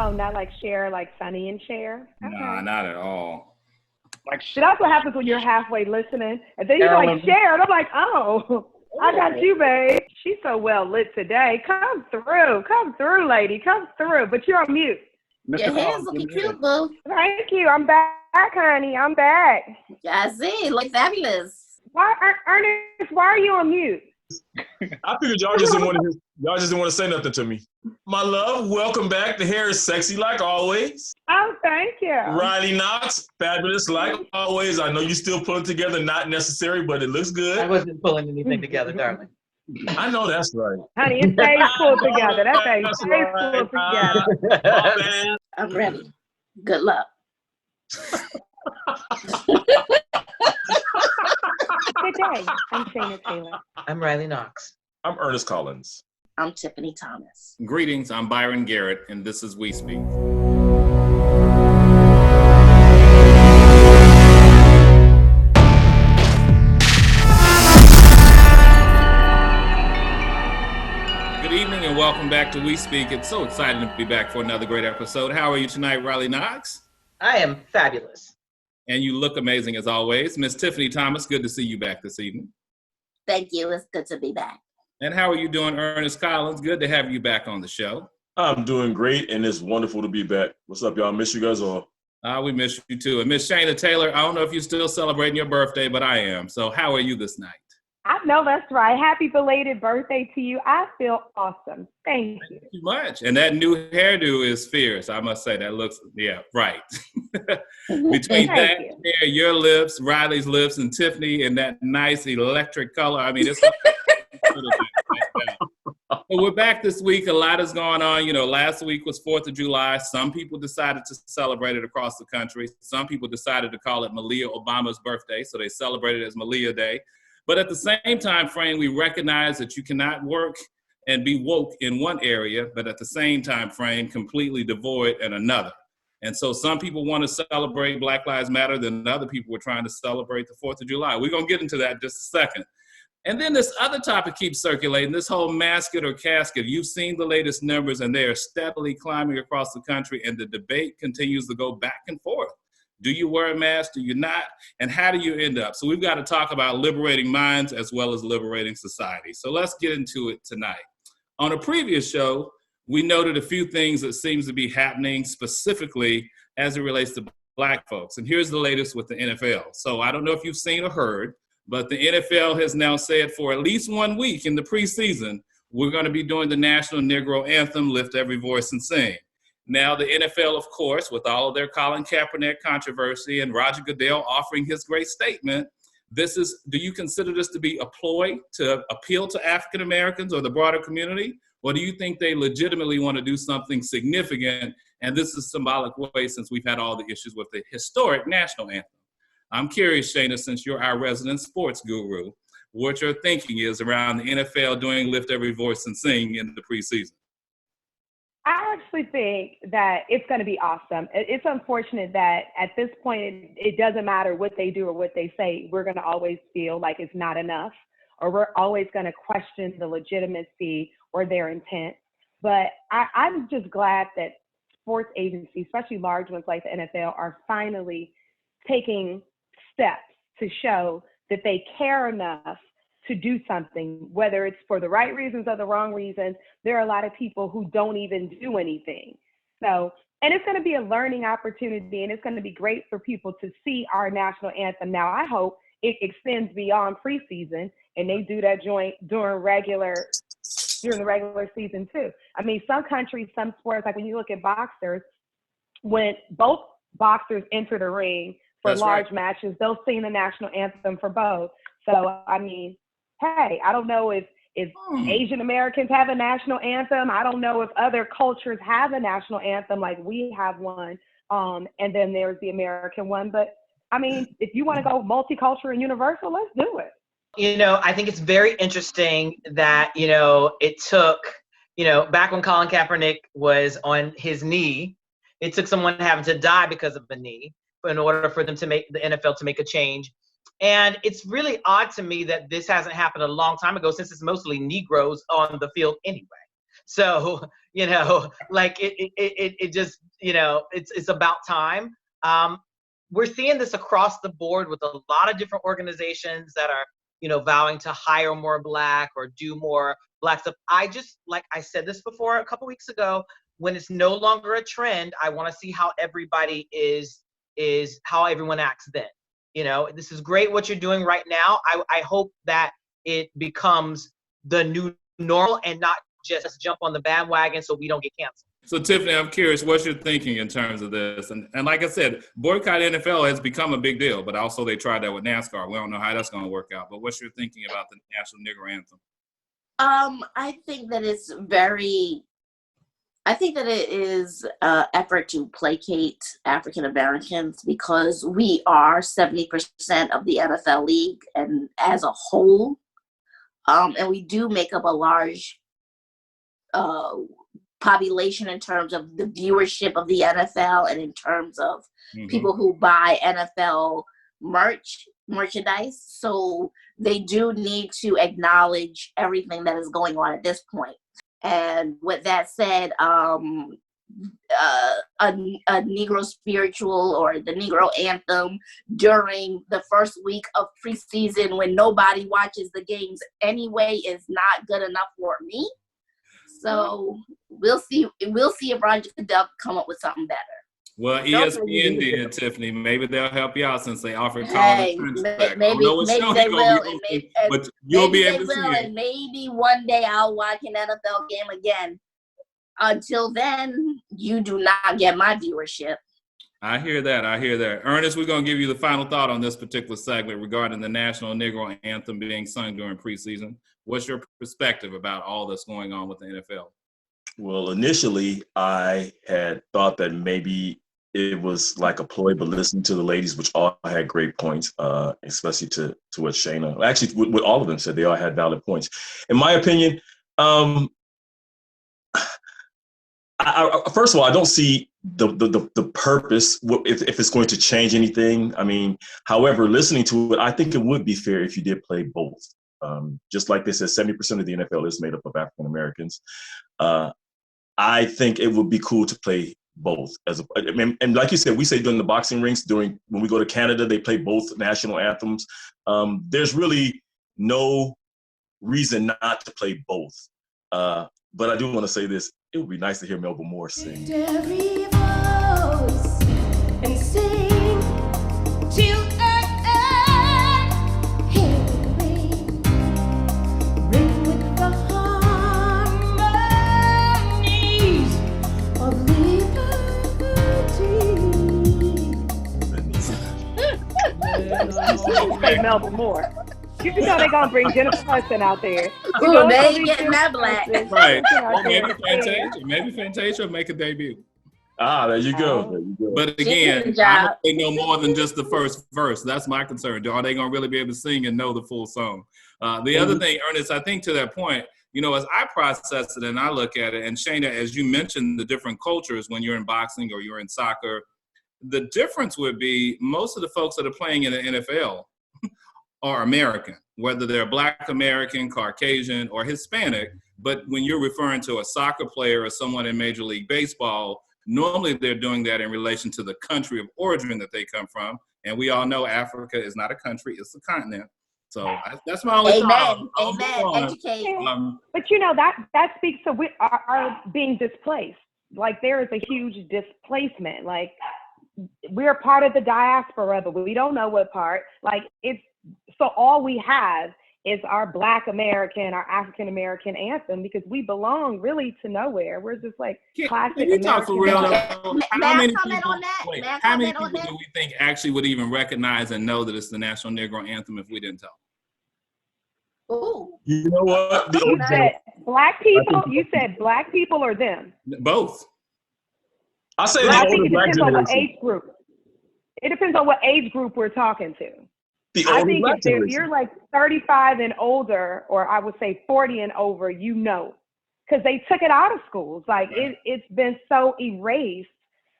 Oh, not like Cher, like Sonny and Cher? Okay. Nah, not at all. Like, So that's what happens when you're halfway listening. And then you're like, Cher, and I'm like, oh, I got you, babe. She's so well lit today. Come through, lady, come through. But you're on mute. Your hair's looking cute, boo. Thank you. I'm back, honey. I'm back. I see. Look fabulous. Why, Ernest, why are you on mute? I figured y'all just didn't want to say nothing to me. My love, welcome back. The hair is sexy like always. Oh, thank you. Riley Knoxx, fabulous like always. I know you still pulling together, not necessary, but it looks good. I wasn't pulling anything together, darling. I know that's right. Honey, it stays pulled together. That thing stays pulled together. Oh, man. I'm ready. Good luck. Good day. I'm Shaina Taylor. I'm Riley Knoxx. I'm Ernest Collins. I'm Tiffany Thomas. Greetings, I'm Byron Garrett, and this is We Speak. Good evening and welcome back to We Speak. It's so exciting to be back for another great episode. How are you tonight, Riley Knoxx? I am fabulous. And you look amazing as always. Miss Tiffany Thomas, good to see you back this evening. Thank you. It's good to be back. And how are you doing, Ernest Collins? Good to have you back on the show. I'm doing great, and it's wonderful to be back. What's up, y'all? Miss you guys all. We miss you too. And Miss Shaina Taylor, I don't know if you're still celebrating your birthday, but I am. So how are you this night? I know that's right. Happy belated birthday to you. I feel awesome. Thank you. Thank you much. And that new hairdo is fierce. I must say that looks, yeah, right. Between that hair, your lips, Riley's lips, and Tiffany in that nice electric color. I mean, it's But we're back this week. A lot is going on. You know, last week was 4th of July. Some people decided to celebrate it across the country. Some people decided to call it Malia Obama's birthday, so they celebrated it as Malia Day. But at the same time frame, we recognize that you cannot work and be woke in one area, but at the same time frame, completely devoid in another. And so some people want to celebrate Black Lives Matter, then other people were trying to celebrate the 4th of July. We're going to get into that in just a second. And then this other topic keeps circulating, this whole mask it or casket. You've seen the latest numbers, and they are steadily climbing across the country, and the debate continues to go back and forth. Do you wear a mask? Do you not? And how do you end up? So we've got to talk about liberating minds as well as liberating society. So let's get into it tonight. On a previous show, we noted a few things that seems to be happening specifically as it relates to Black folks. And here's the latest with the NFL. So I don't know if you've seen or heard, but the NFL has now said for at least 1 week in the preseason, we're going to be doing the National Negro Anthem, Lift Every Voice and Sing. Now, the NFL, of course, with all of their Colin Kaepernick controversy and Roger Goodell offering his great statement, do you consider this to be a ploy to appeal to African Americans or the broader community? Or do you think they legitimately want to do something significant? And this is a symbolic way since we've had all the issues with the historic national anthem. I'm curious, Shaina, since you're our resident sports guru, what your thinking is around the NFL doing Lift Every Voice and Sing in the preseason. I actually think that it's going to be awesome. It's unfortunate that at this point, it doesn't matter what they do or what they say. We're going to always feel like it's not enough, or we're always going to question the legitimacy or their intent. But I'm just glad that sports agencies, especially large ones like the NFL, are finally taking steps to show that they care enough to do something, whether it's for the right reasons or the wrong reasons. There are a lot of people who don't even do anything. So, and it's going to be a learning opportunity, and it's going to be great for people to see our national anthem. Now, I hope it extends beyond preseason and they do that joint during the regular season too. I mean, some countries, some sports, like when you look at boxers, when both boxers enter the ring for large matches, they'll sing the national anthem for both. So, I mean, hey, I don't know if Asian Americans have a national anthem. I don't know if other cultures have a national anthem like we have one. And then there's the American one. But I mean, if you want to go multicultural and universal, let's do it. You know, I think it's very interesting that, you know, it took, you know, back when Colin Kaepernick was on his knee, it took someone having to die because of a knee in order for them to make the NFL to make a change. And it's really odd to me that this hasn't happened a long time ago, since it's mostly Negroes on the field anyway. So, like it just, it's about time. We're seeing this across the board with a lot of different organizations that are, vowing to hire more Black or do more Black stuff. Like I said this before a couple weeks ago, when it's no longer a trend, I want to see how everybody is how everyone acts then. This is great what you're doing right now. I hope that it becomes the new normal and not just jump on the bandwagon so we don't get canceled. So Tiffany, I'm curious, what's your thinking in terms of this? And like I said, boycott NFL has become a big deal, but also they tried that with NASCAR. We don't know how that's going to work out. But what's your thinking about the National Negro Anthem? I think that it is an effort to placate African Americans because we are 70% of the NFL league and as a whole, and we do make up a large population in terms of the viewership of the NFL and in terms of people who buy NFL merchandise. So they do need to acknowledge everything that is going on at this point. And with that said, a Negro spiritual or the Negro anthem during the first week of preseason when nobody watches the games anyway is not good enough for me. So we'll see if Roger Goodell come up with something better. Well, ESPN did, Tiffany. Maybe they'll help you out since they offered Hey, college maybe they will, but you'll be able to see it. And maybe one day I'll watch an NFL game again. Until then, you do not get my viewership. I hear that. Ernest, we're going to give you the final thought on this particular segment regarding the National Negro Anthem being sung during preseason. What's your perspective about all that's going on with the NFL? Well, initially, I had thought that maybe it was like a ploy, but listening to the ladies, which all had great points, especially to what Shaina, actually what all of them said, they all had valid points. In my opinion, first of all, I don't see the purpose if it's going to change anything. I mean, however, listening to it, I think it would be fair if you did play both. Just like they said, 70% of the NFL is made up of African Americans. I think it would be cool to play both. And like you said, we say during the boxing rings, when we go to Canada, they play both national anthems. There's really no reason not to play both. But I do want to say this. It would be nice to hear Melba Moore sing. Every voice and sing till hearing, ring with the harmonies of liberty. Say Melba Moore. You know they're gonna bring Jennifer Hudson out there. Ooh, they ain't getting that Black. Right. Maybe Fantasia will make a debut. There you go. But again, I hope they know more than just the first verse. That's my concern. Are they gonna really be able to sing and know the full song? The other thing, Ernest, I think to that point, as I process it and I look at it, and Shaina, as you mentioned, the different cultures when you're in boxing or you're in soccer, the difference would be most of the folks that are playing in the NFL are American, whether they're Black American, Caucasian, or Hispanic. But when you're referring to a soccer player or someone in Major League Baseball, normally they're doing that in relation to the country of origin that they come from. And we all know Africa is not a country, it's a continent. So that's my only thought. Amen. Educate. But that speaks to we are being displaced. Like there is a huge displacement. Like we're part of the diaspora, but we don't know what part. Like so all we have is our Black American, our African American anthem, because we belong really to nowhere. We're just like classic Can you talk for real? How many people do we think actually would even recognize and know that it's the National Negro Anthem if we didn't tell them? Ooh. You know what? You said Black people. You said Black people or them? Both. I say I the think older it Black depends on what generation. age group. It depends on what age group we're talking to. I think Black if you're like 35 and older, or I would say 40 and over, because they took it out of schools. Like it's been so erased,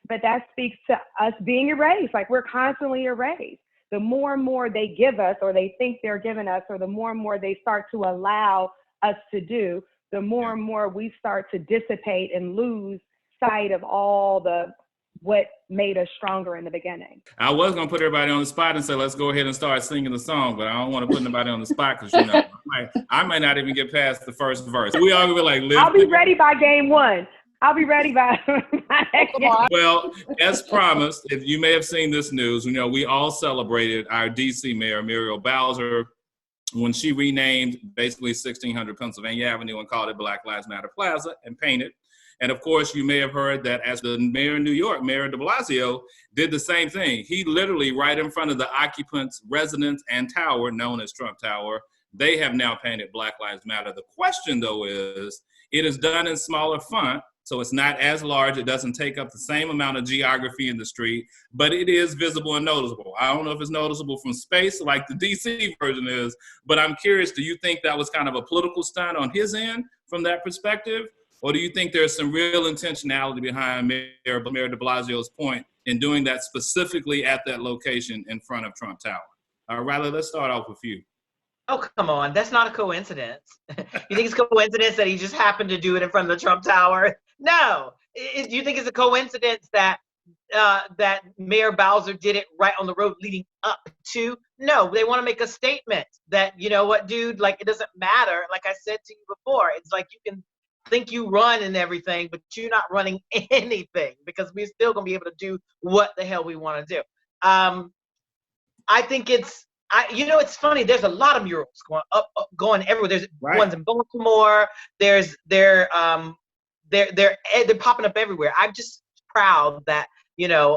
but that speaks to us being erased. Like we're constantly erased. The more and more they give us, or they think they're giving us, or the more and more they start to allow us to do, the more and more we start to dissipate and lose sight of all what made us stronger in the beginning. I was going to put everybody on the spot and say, let's go ahead and start singing the song, but I don't want to put anybody on the spot because, I might not even get past the first verse. We all be like, I'll be ready by game one. I'll be ready by Well, as promised, if you may have seen this news, we all celebrated our DC mayor, Muriel Bowser, when she renamed basically 1600 Pennsylvania Avenue and called it Black Lives Matter Plaza and painted. And of course, you may have heard that as the mayor of New York, Mayor de Blasio, did the same thing. He literally, right in front of the occupants' residence and tower, known as Trump Tower, they have now painted Black Lives Matter. The question, though, is it is done in smaller font, so it's not as large. It doesn't take up the same amount of geography in the street, but it is visible and noticeable. I don't know if it's noticeable from space like the DC version is, but I'm curious, do you think that was kind of a political stunt on his end from that perspective? Or do you think there's some real intentionality behind Mayor de Blasio's point in doing that specifically at that location in front of Trump Tower? Riley, let's start off with you. Oh, come on. That's not a coincidence. You think it's a coincidence that he just happened to do it in front of the Trump Tower? No. Do you think it's a coincidence that that Mayor Bowser did it right on the road leading up to? No, they want to make a statement that, you know what, dude, like, it doesn't matter. Like I said to you before, it's like you can think you run and everything, but you're not running anything because we're still going to be able to do what the hell we want to do. I think it's funny. There's a lot of murals going everywhere. There's ones in Baltimore. They're popping up everywhere. I'm just proud that,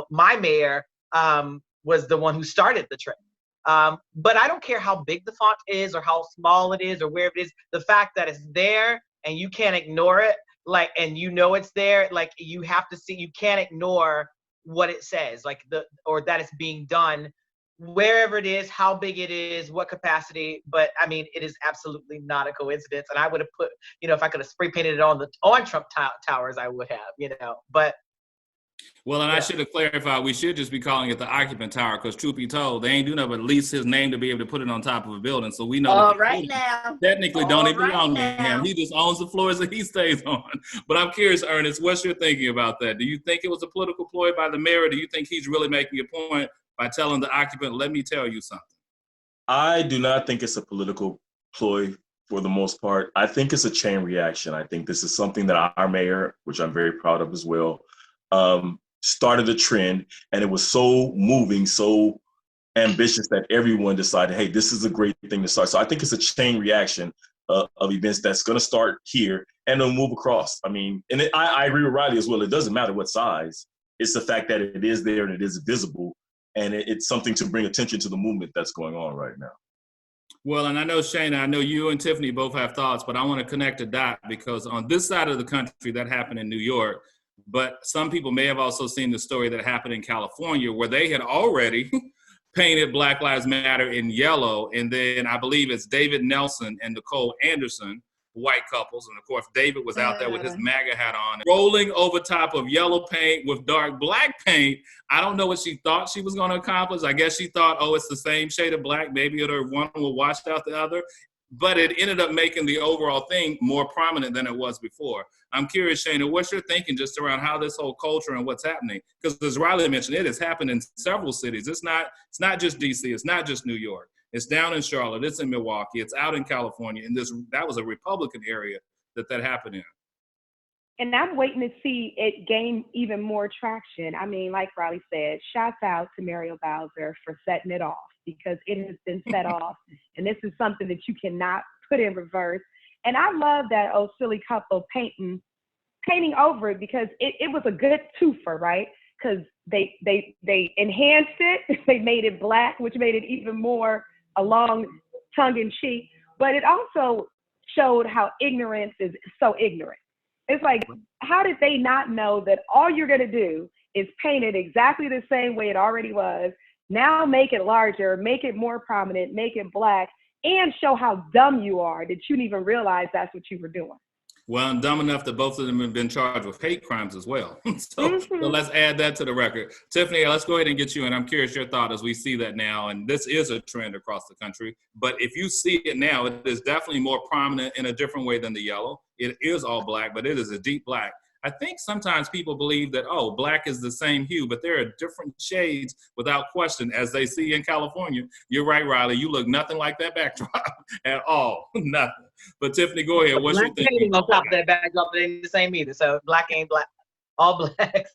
my mayor was the one who started the trend. But I don't care how big the font is or how small it is or where it is. The fact that it's there and you can't ignore it, and it's there, you have to see, you can't ignore what it says, or that it's being done wherever it is, how big it is, what capacity. But I mean, it is absolutely not a coincidence. And I would have put, if I could have spray painted it on Trump Towers, I would have, but. Well, and I should have clarified, we should just be calling it the occupant tower, because truth be told, they ain't do nothing but lease his name to be able to put it on top of a building. So we know technically don't even belong to him. He just owns the floors that he stays on. But I'm curious, Ernest, what's your thinking about that? Do you think it was a political ploy by the mayor, or do you think he's really making a point by telling the occupant, let me tell you something? I do not think it's a political ploy for the most part. I think it's a chain reaction. I think this is something that our mayor, which I'm very proud of as well, started a trend, and it was so moving, so ambitious that everyone decided, hey, this is a great thing to start. So I think it's a chain reaction of events that's going to start here and then move across. I mean, and I agree with Riley as well. It doesn't matter what size. It's the fact that it is there and it is visible, and it's something to bring attention to the movement that's going on right now. Well, and I know, Shaina, I know you and Tiffany both have thoughts, but I want to connect a dot, because on this side of the country, that happened in New York. But some people may have also seen the story that happened in California, where they had already painted Black Lives Matter in yellow. And then I believe it's David Nelson and Nicole Anderson, white couples. And of course, David was out there with his MAGA hat on, rolling over top of yellow paint with dark black paint. I don't know what she thought she was going to accomplish. I guess she thought, oh, it's the same shade of black. Maybe one will wash out the other. But it ended up making the overall thing more prominent than it was before. I'm curious, Shaina, what's your thinking just around how this whole culture and what's happening? Because as Riley mentioned, it has happened in several cities. It's not just DC. It's not just New York. It's down in Charlotte. It's in Milwaukee. It's out in California. And that was a Republican area that happened in. And I'm waiting to see it gain even more traction. I mean, like Riley said, shouts out to Muriel Bowser for setting it off, because it has been set off. And this is something that you cannot put in reverse. And I love that old silly couple painting over it, because it was a good twofer, right? Because they enhanced it, they made it black, which made it even more along tongue-in-cheek. But it also showed how ignorance is so ignorant. It's like, how did they not know that all you're going to do is paint it exactly the same way it already was, now make it larger, make it more prominent, make it black, and show how dumb you are that you didn't even realize that's what you were doing. Well, I'm dumb enough that both of them have been charged with hate crimes as well. So let's add that to the record. Tiffany, let's go ahead and get you in. I'm curious your thought as we see that now. And this is a trend across the country. But if you see it now, it is definitely more prominent in a different way than the yellow. it is all black, but it is a deep black. I think sometimes people believe that, oh, black is the same hue, but there are different shades without question, as they see in California. You're right, Riley. You look nothing like that backdrop at all. Nothing. But Tiffany, go ahead. What's your thinking? On top of that backdrop, they ain't the same either. So black ain't black. All black.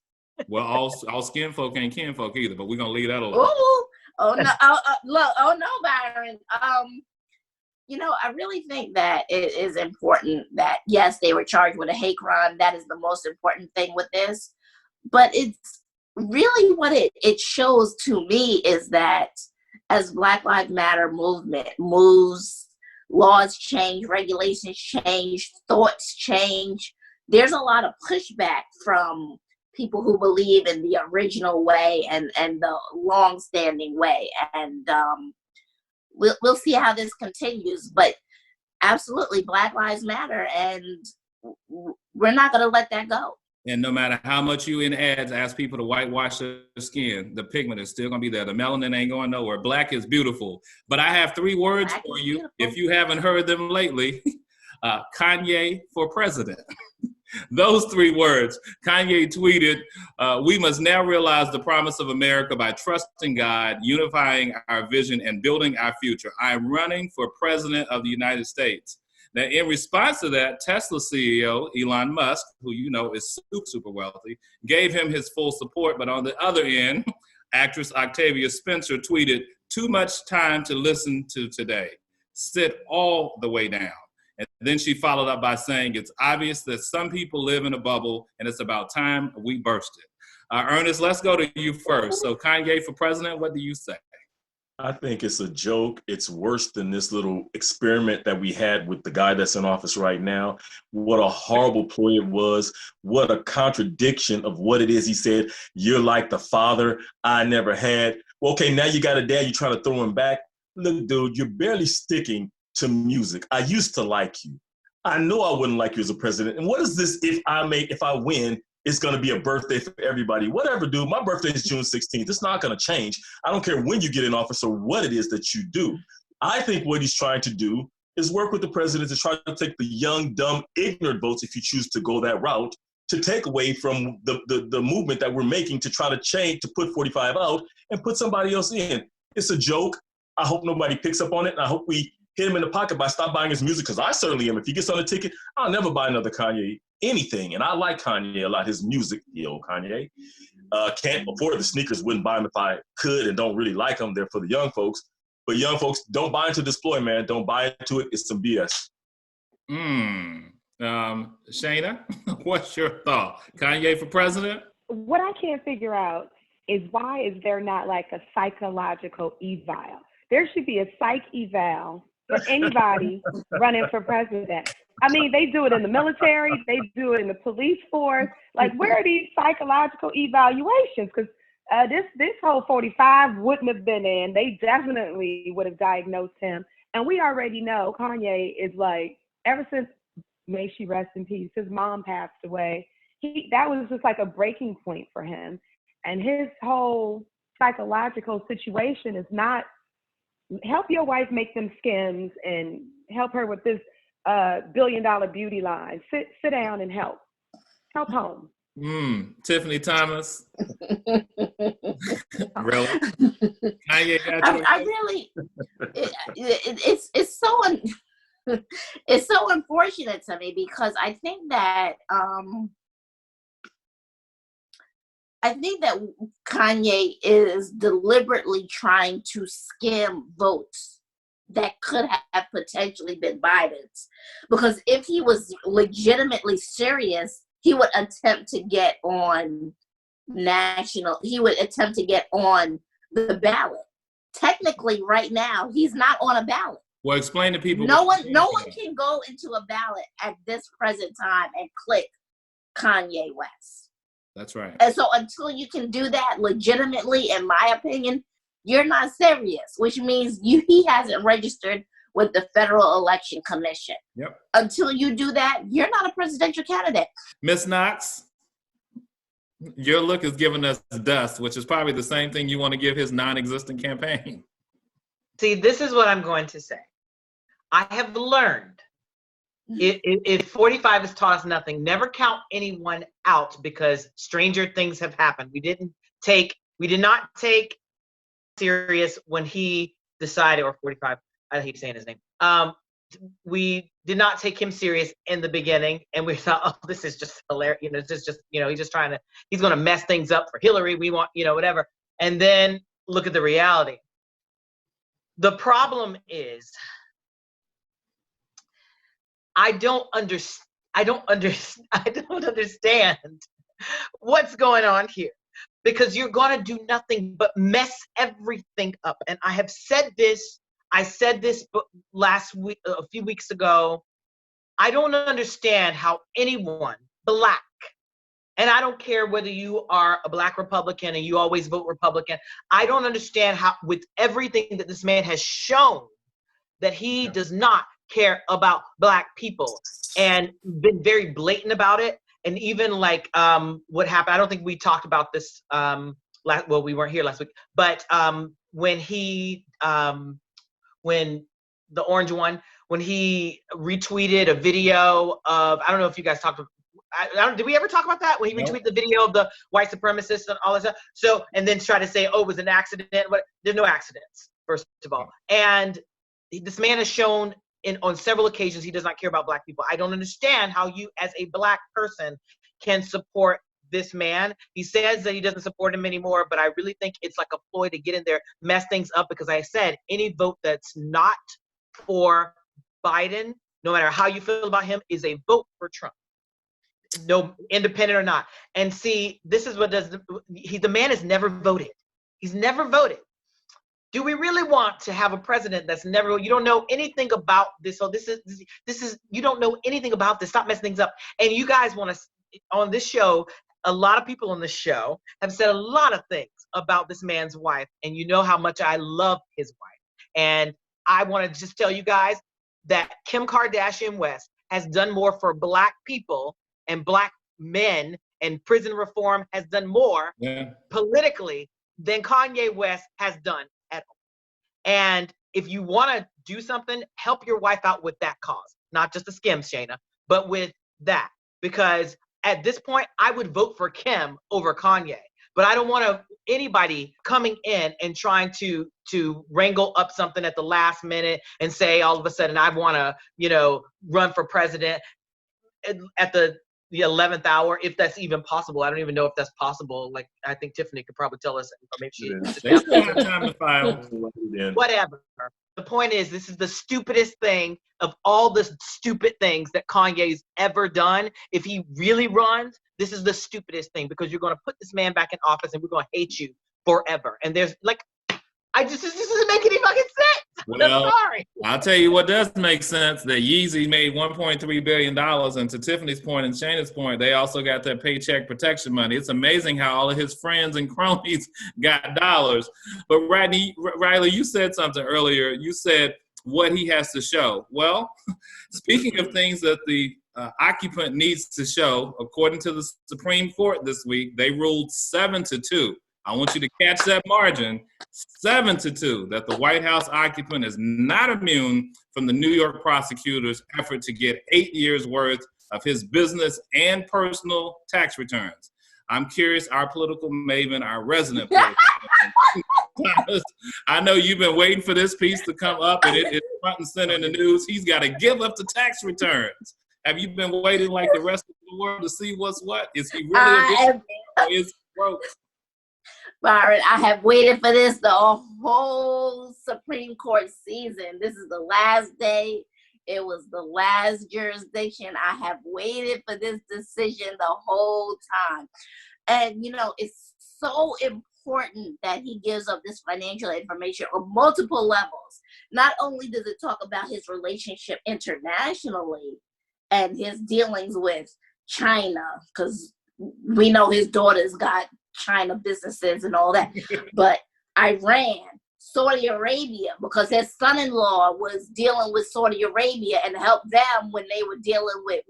Well, all skin folk ain't kin folk either, but we're going to leave that alone. Ooh, oh no, look, oh no, Byron. I really think that it is important that, yes, they were charged with a hate crime. That is the most important thing with this. But it's really what it shows to me is that as Black Lives Matter movement moves, laws change, regulations change, thoughts change, there's a lot of pushback from people who believe in the original way and the long-standing way. And we'll see how this continues, but absolutely Black Lives Matter, and we're not going to let that go. And no matter how much you in ads ask people to whitewash their skin, the pigment is still going to be there. The melanin ain't going nowhere. Black is beautiful. But I have 3 words Black for is you, beautiful. if you haven't heard them lately. Kanye for president. Those 3 words. Kanye tweeted, "We must now realize the promise of America by trusting God, unifying our vision, and building our future. I am running for president of the United States." Now, in response to that, Tesla CEO Elon Musk, who you know is super wealthy, gave him his full support. But on the other end, actress Octavia Spencer tweeted, "Too much time to listen to today. Sit all the way down." And then she followed up by saying, "It's obvious that some people live in a bubble, and it's about time we burst it." Ernest, let's go to you first. So Kanye for president, what do you say? I think it's a joke. It's worse than this little experiment that we had with the guy that's in office right now. What a horrible ploy it was. What a contradiction of what it is. He said, "You're like the father I never had." Well, okay, now you got a dad, you're trying to throw him back. Look, dude, you're barely sticking to music. I used to like you. I know I wouldn't like you as a president. And what is this if I win, it's going to be a birthday for everybody? Whatever, dude. My birthday is June 16th. It's not going to change. I don't care when you get in office or what it is that you do. I think what he's trying to do is work with the president to try to take the young, dumb, ignorant votes, if you choose to go that route, to take away from the movement that we're making to try to change, to put 45 out and put somebody else in. It's a joke. I hope nobody picks up on it. And I hope we hit him in the pocket by stop buying his music, because I certainly am. If he gets on a ticket, I'll never buy another Kanye anything. And I like Kanye a lot, his music, Kanye. Can't afford the sneakers, wouldn't buy them if I could, and don't really like them. They're for the young folks. But young folks, don't buy into this ploy, man. Don't buy into it. It's some BS. Shaina, what's your thought? Kanye for president? What I can't figure out is why is there not like a psychological eval? There should be a psych eval for anybody running for president. I mean, they do it in the military, they do it in the police force. Like, where are these psychological evaluations? Because this whole 45 wouldn't have been in. They definitely would have diagnosed him. And we already know Kanye is like, ever since, may she rest in peace, his mom passed away, that was just like a breaking point for him. And his whole psychological situation is not, help your wife make them Skims and help her with this $1 billion beauty line. Sit down and help home. Tiffany Thomas. Really? I really, it's so unfortunate to me, because I think that Kanye is deliberately trying to skim votes that could have potentially been Biden's. Because if he was legitimately serious, he would attempt to get on the ballot. Technically, right now, he's not on a ballot. Well, explain to people. No one can go into a ballot at this present time and click Kanye West. That's right. And so until you can do that legitimately, in my opinion, you're not serious, which means he hasn't registered with the Federal Election Commission. Yep. Until you do that, you're not a presidential candidate. Miss Knoxx, your look is giving us dust, which is probably the same thing you want to give his non-existent campaign. See, this is what I'm going to say. I have learned If 45 has taught us nothing, never count anyone out, because stranger things have happened. We did not take serious when he decided, or 45, I hate saying his name. We did not take him serious in the beginning, and we thought, oh, this is just hilarious. This is just, he's going to mess things up for Hillary. We want, whatever. And then look at the reality. The problem is, I don't understand what's going on here, because you're going to do nothing but mess everything up. And I said this last week, a few weeks ago. I don't understand how anyone, Black, and I don't care whether you are a Black Republican and you always vote Republican, I don't understand how, with everything that this man has shown, that he does not care about Black people, and been very blatant about it. And even like what happened, I don't think we talked about this we weren't here last week, but when the orange one, when he retweeted a video of, I don't know if you guys talked about, did we ever talk about that? When he retweeted the video of the white supremacists and all that stuff. So, and then try to say, oh, it was an accident. But there's no accidents, first of all. And this man has shown on several occasions he does not care about Black people. I don't understand how you, as a Black person, can support this man. He says that he doesn't support him anymore, but I really think it's like a ploy to get in there, mess things up, because I said any vote that's not for Biden, no matter how you feel about him, is a vote for Trump. No, independent or not. And see, this is what the man has never voted. He's never voted. Do we really want to have a president that's never, you don't know anything about this? So this is, you don't know anything about this. Stop messing things up. And you guys want to, on this show, a lot of people on this show have said a lot of things about this man's wife. And you know how much I love his wife. And I want to just tell you guys that Kim Kardashian West has done more for Black people and Black men, and prison reform has done more politically than Kanye West has done at all. And if you want to do something, help your wife out with that cause, not just the skims, Shaina, but with that. Because at this point, I would vote for Kim over Kanye. But I don't want anybody coming in and trying to wrangle up something at the last minute and say all of a sudden I want to, run for president at the 11th hour, if that's even possible. I don't even know if that's possible. Like, I think Tiffany could probably tell us, or maybe she. They still have time to file. Whatever. The point is, this is the stupidest thing of all the stupid things that Kanye's ever done. If he really runs, this is the stupidest thing, because you're going to put this man back in office and we're going to hate you forever. And there's like, this doesn't make any fucking sense. Well, I'm sorry. I'll tell you what does make sense, that Yeezy made $1.3 billion. And to Tiffany's point and Shayna's point, they also got their paycheck protection money. It's amazing how all of his friends and cronies got dollars. But Riley, you said something earlier. You said what he has to show. Well, speaking of things that the occupant needs to show, according to the Supreme Court this week, they ruled 7-2. I want you to catch that margin, 7-2, that the White House occupant is not immune from the New York prosecutor's effort to get 8 years worth of his business and personal tax returns. I'm curious, our political maven, our resident political maven, I know you've been waiting for this piece to come up, and it's front and center in the news. He's got to give up the tax returns. Have you been waiting like the rest of the world to see what's what? Is he really a or is he broke? Byron, I have waited for this the whole Supreme Court season. This is the last day. It was the last jurisdiction. I have waited for this decision the whole time. And, it's so important that he gives up this financial information on multiple levels. Not only does it talk about his relationship internationally and his dealings with China, because we know his daughter's got China businesses and all that, but Iran, Saudi Arabia, because his son-in-law was dealing with Saudi Arabia and helped them when they were dealing with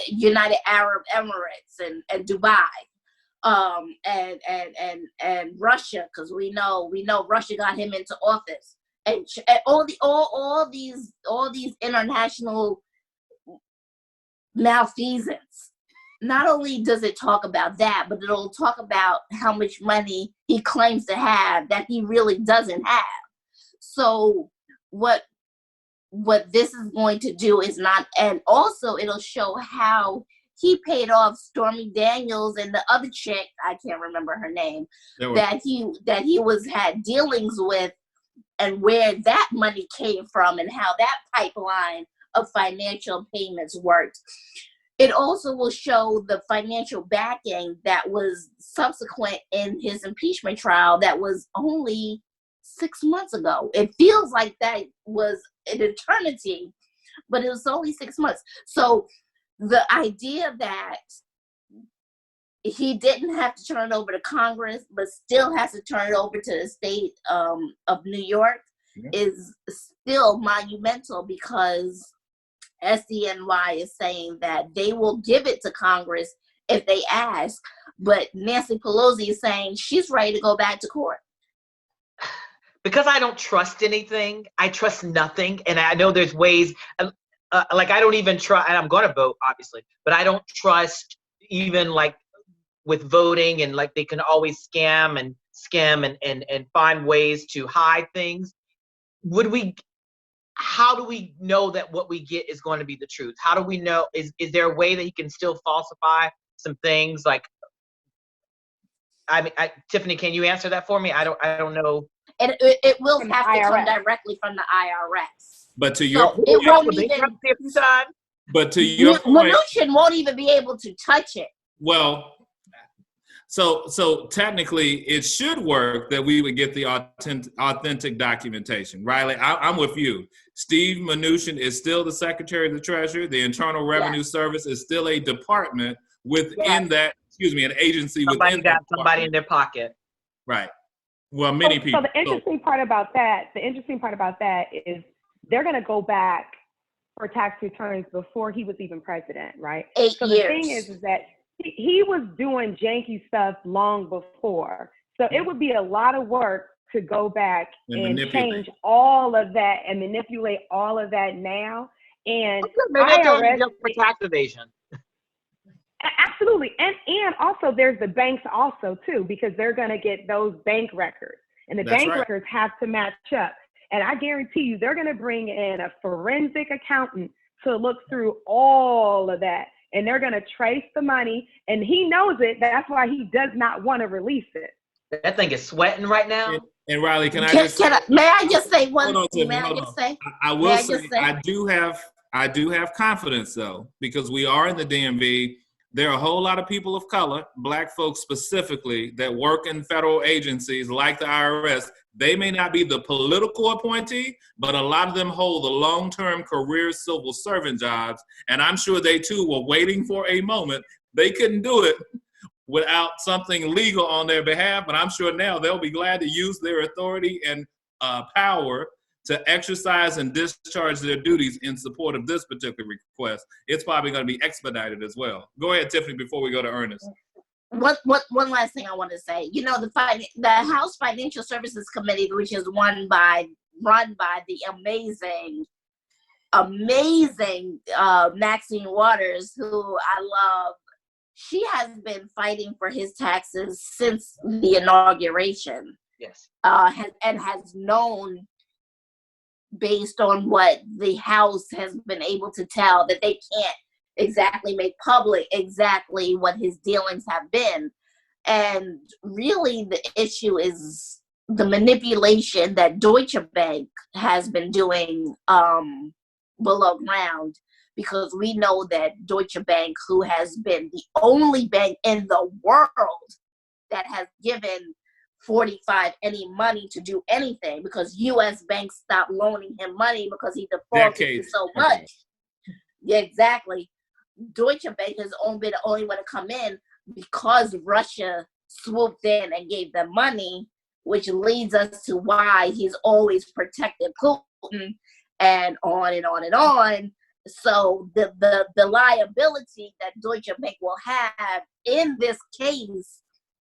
United Arab Emirates and Dubai, and Russia, because we know Russia got him into office, and all these international malfeasance. Not only does it talk about that, but it'll talk about how much money he claims to have that he really doesn't have. So what this is going to do is not, and also it'll show how he paid off Stormy Daniels and the other chick, I can't remember her name, that he had dealings with, and where that money came from and how that pipeline of financial payments worked. It also will show the financial backing that was subsequent in his impeachment trial that was only 6 months ago. It feels like that was an eternity, but it was only 6 months. So the idea that he didn't have to turn it over to Congress, but still has to turn it over to the state of New York is still monumental, because SDNY is saying that they will give it to Congress if they ask, but Nancy Pelosi is saying she's ready to go back to court. Because I don't trust anything. I trust nothing. And I know there's ways, like I don't even try, and I'm going to vote, obviously, but I don't trust even like with voting, and like they can always scam and skim and find ways to hide things. How do we know that what we get is going to be the truth? How do we know? Is there a way that you can still falsify some things? Like, I mean, Tiffany, can you answer that for me? I don't know. And it will From have the to come IRS. directly from the IRS. But to your So it won't even. but to your point, Mnuchin won't even be able to touch it. well, so technically it should work that we would get the authentic documentation. Riley, I'm with you. Steve Mnuchin is still the Secretary of the Treasury. The Internal Revenue Service is still a department within that, an agency Somebody within got that somebody in department. their pocket. Right. Well, many people. So the interesting part about that is they're going to go back for tax returns before he was even president, right? 8 So years. the thing is that he was doing janky stuff long before. So it would be a lot of work to go back and change all of that and manipulate all of that now. And Maybe they're doing IRS, it just for tax evasion. absolutely. And also there's the banks also too, because they're going to get those bank records, and the bank records have to match up. And I guarantee you, they're going to bring in a forensic accountant to look through all of that. And they're going to trace the money, and he knows it. That's why he does not want to release it. That thing is sweating right now. And Riley, may I just say one hold on, thing? Tiffany, May I hold just on. say? I will say I do have confidence though, because we are in the DMV. There are a whole lot of people of color, Black folks specifically, that work in federal agencies like the IRS. They may not be the political appointee, but a lot of them hold the long-term career civil servant jobs. And I'm sure they too were waiting for a moment. They couldn't do it without something legal on their behalf. But I'm sure now they'll be glad to use their authority and power to exercise and discharge their duties in support of this particular request. It's probably going to be expedited as well. Go ahead, Tiffany, before we go to Ernest. One last thing I want to say. You know, the House Financial Services Committee, which is run by the amazing Maxine Waters, who I love. She has been fighting for his taxes since the inauguration. Yes. Has known, based on what the House has been able to tell, that they can't exactly make public exactly what his dealings have been. And really the issue is the manipulation that Deutsche Bank has been doing below ground, because we know that Deutsche Bank, who has been the only bank in the world that has given 45 any money to do anything, because U.S. banks stopped loaning him money because he defaulted so much. Yeah, exactly. Deutsche Bank has only been the only one to come in because Russia swooped in and gave them money, which leads us to why he's always protected Putin, and on and on and on. So the liability that Deutsche Bank will have in this case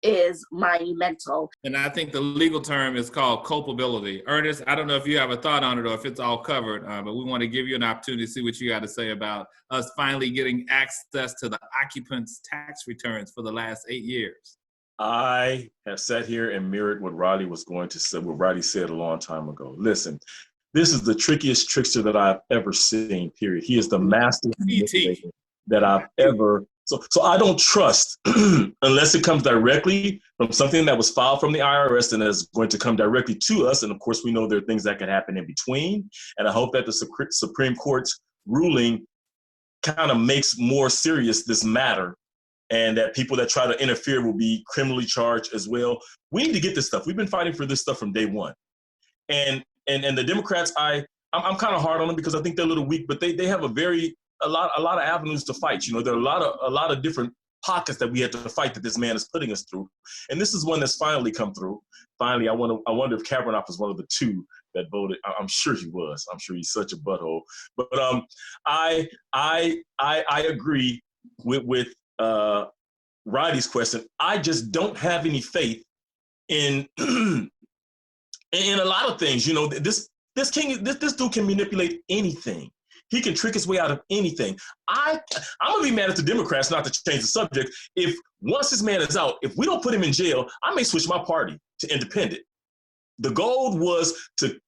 is monumental. And I think the legal term is called culpability. Ernest, I don't know if you have a thought on it or if it's all covered, but we want to give you an opportunity to see what you got to say about us finally getting access to the occupants' tax returns for the last 8 years. I have sat here and mirrored what Riley was going to say, what Riley said a long time ago. Listen, this is the trickiest trickster that I've ever seen, period. He is the master manipulator that I've ever. So I don't trust, unless it comes directly from something that was filed from the IRS and is going to come directly to us. And of course, we know there are things that can happen in between. And I hope that the Supreme Court's ruling kind of makes more serious this matter, and that people that try to interfere will be criminally charged as well. We need to get this stuff. We've been fighting for this stuff from day one. And the Democrats, I'm kind of hard on them because I think they're a little weak, but they have a lot of avenues to fight. You know, there are a lot of different pockets that we had to fight that this man is putting us through. And this is one that's finally come through. Finally, I wonder if Kavanaugh was one of the two that voted. I'm sure he was. I'm sure he's such a butthole. But I agree with Riley's question. I just don't have any faith in in a lot of things. You know, this dude can manipulate anything. He can trick his way out of anything. I'm gonna be mad at the Democrats, not to change the subject. If once this man is out, if we don't put him in jail, I may switch my party to independent. The goal was to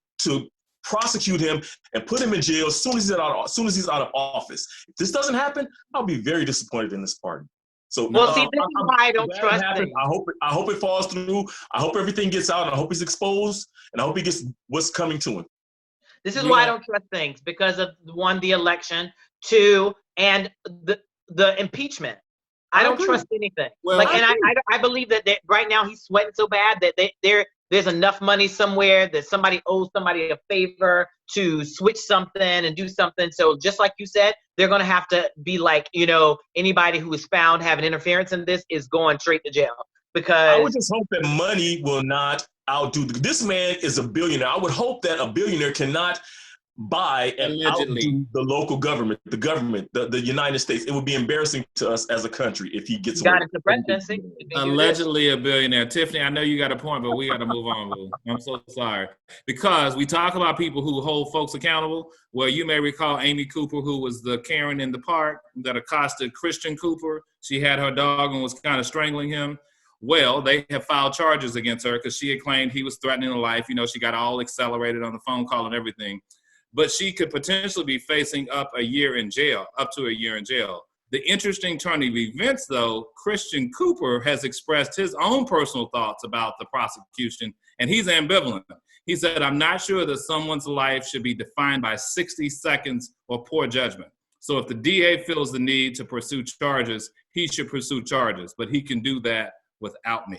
prosecute him and put him in jail as soon as he's out of office. If this doesn't happen, I'll be very disappointed in this party. So well, see, this is why I don't trust things. I hope it falls through. I hope everything gets out. And I hope he's exposed, and I hope he gets what's coming to him. This is why I don't trust things, because of one, the election, two, and the impeachment. I don't trust anything. Well, I believe that right now he's sweating so bad that there's enough money somewhere that somebody owes somebody a favor to switch something and do something. So just like you said, they're going to have to be like, you know, anybody who is found having interference in this is going straight to jail. Because I would just hope that money will not outdo. This man is a billionaire. I would hope that a billionaire cannot buy and outdo the local government, the United States. It would be embarrassing to us as a country if he gets got into presidency. Allegedly a billionaire. Tiffany, I know you got a point, but we got to move on, boo. I'm so sorry. Because we talk about people who hold folks accountable. Well, you may recall Amy Cooper, who was the Karen in the park that accosted Christian Cooper. She had her dog and was kind of strangling him. Well, they have filed charges against her because she had claimed he was threatening her life. You know, she got all accelerated on the phone call and everything. But she could potentially be facing up to a year in jail. The interesting turn of events, though, Christian Cooper has expressed his own personal thoughts about the prosecution, and he's ambivalent. He said, I'm not sure that someone's life should be defined by 60 seconds or poor judgment. So if the DA feels the need to pursue charges, he should pursue charges, but he can do that without me.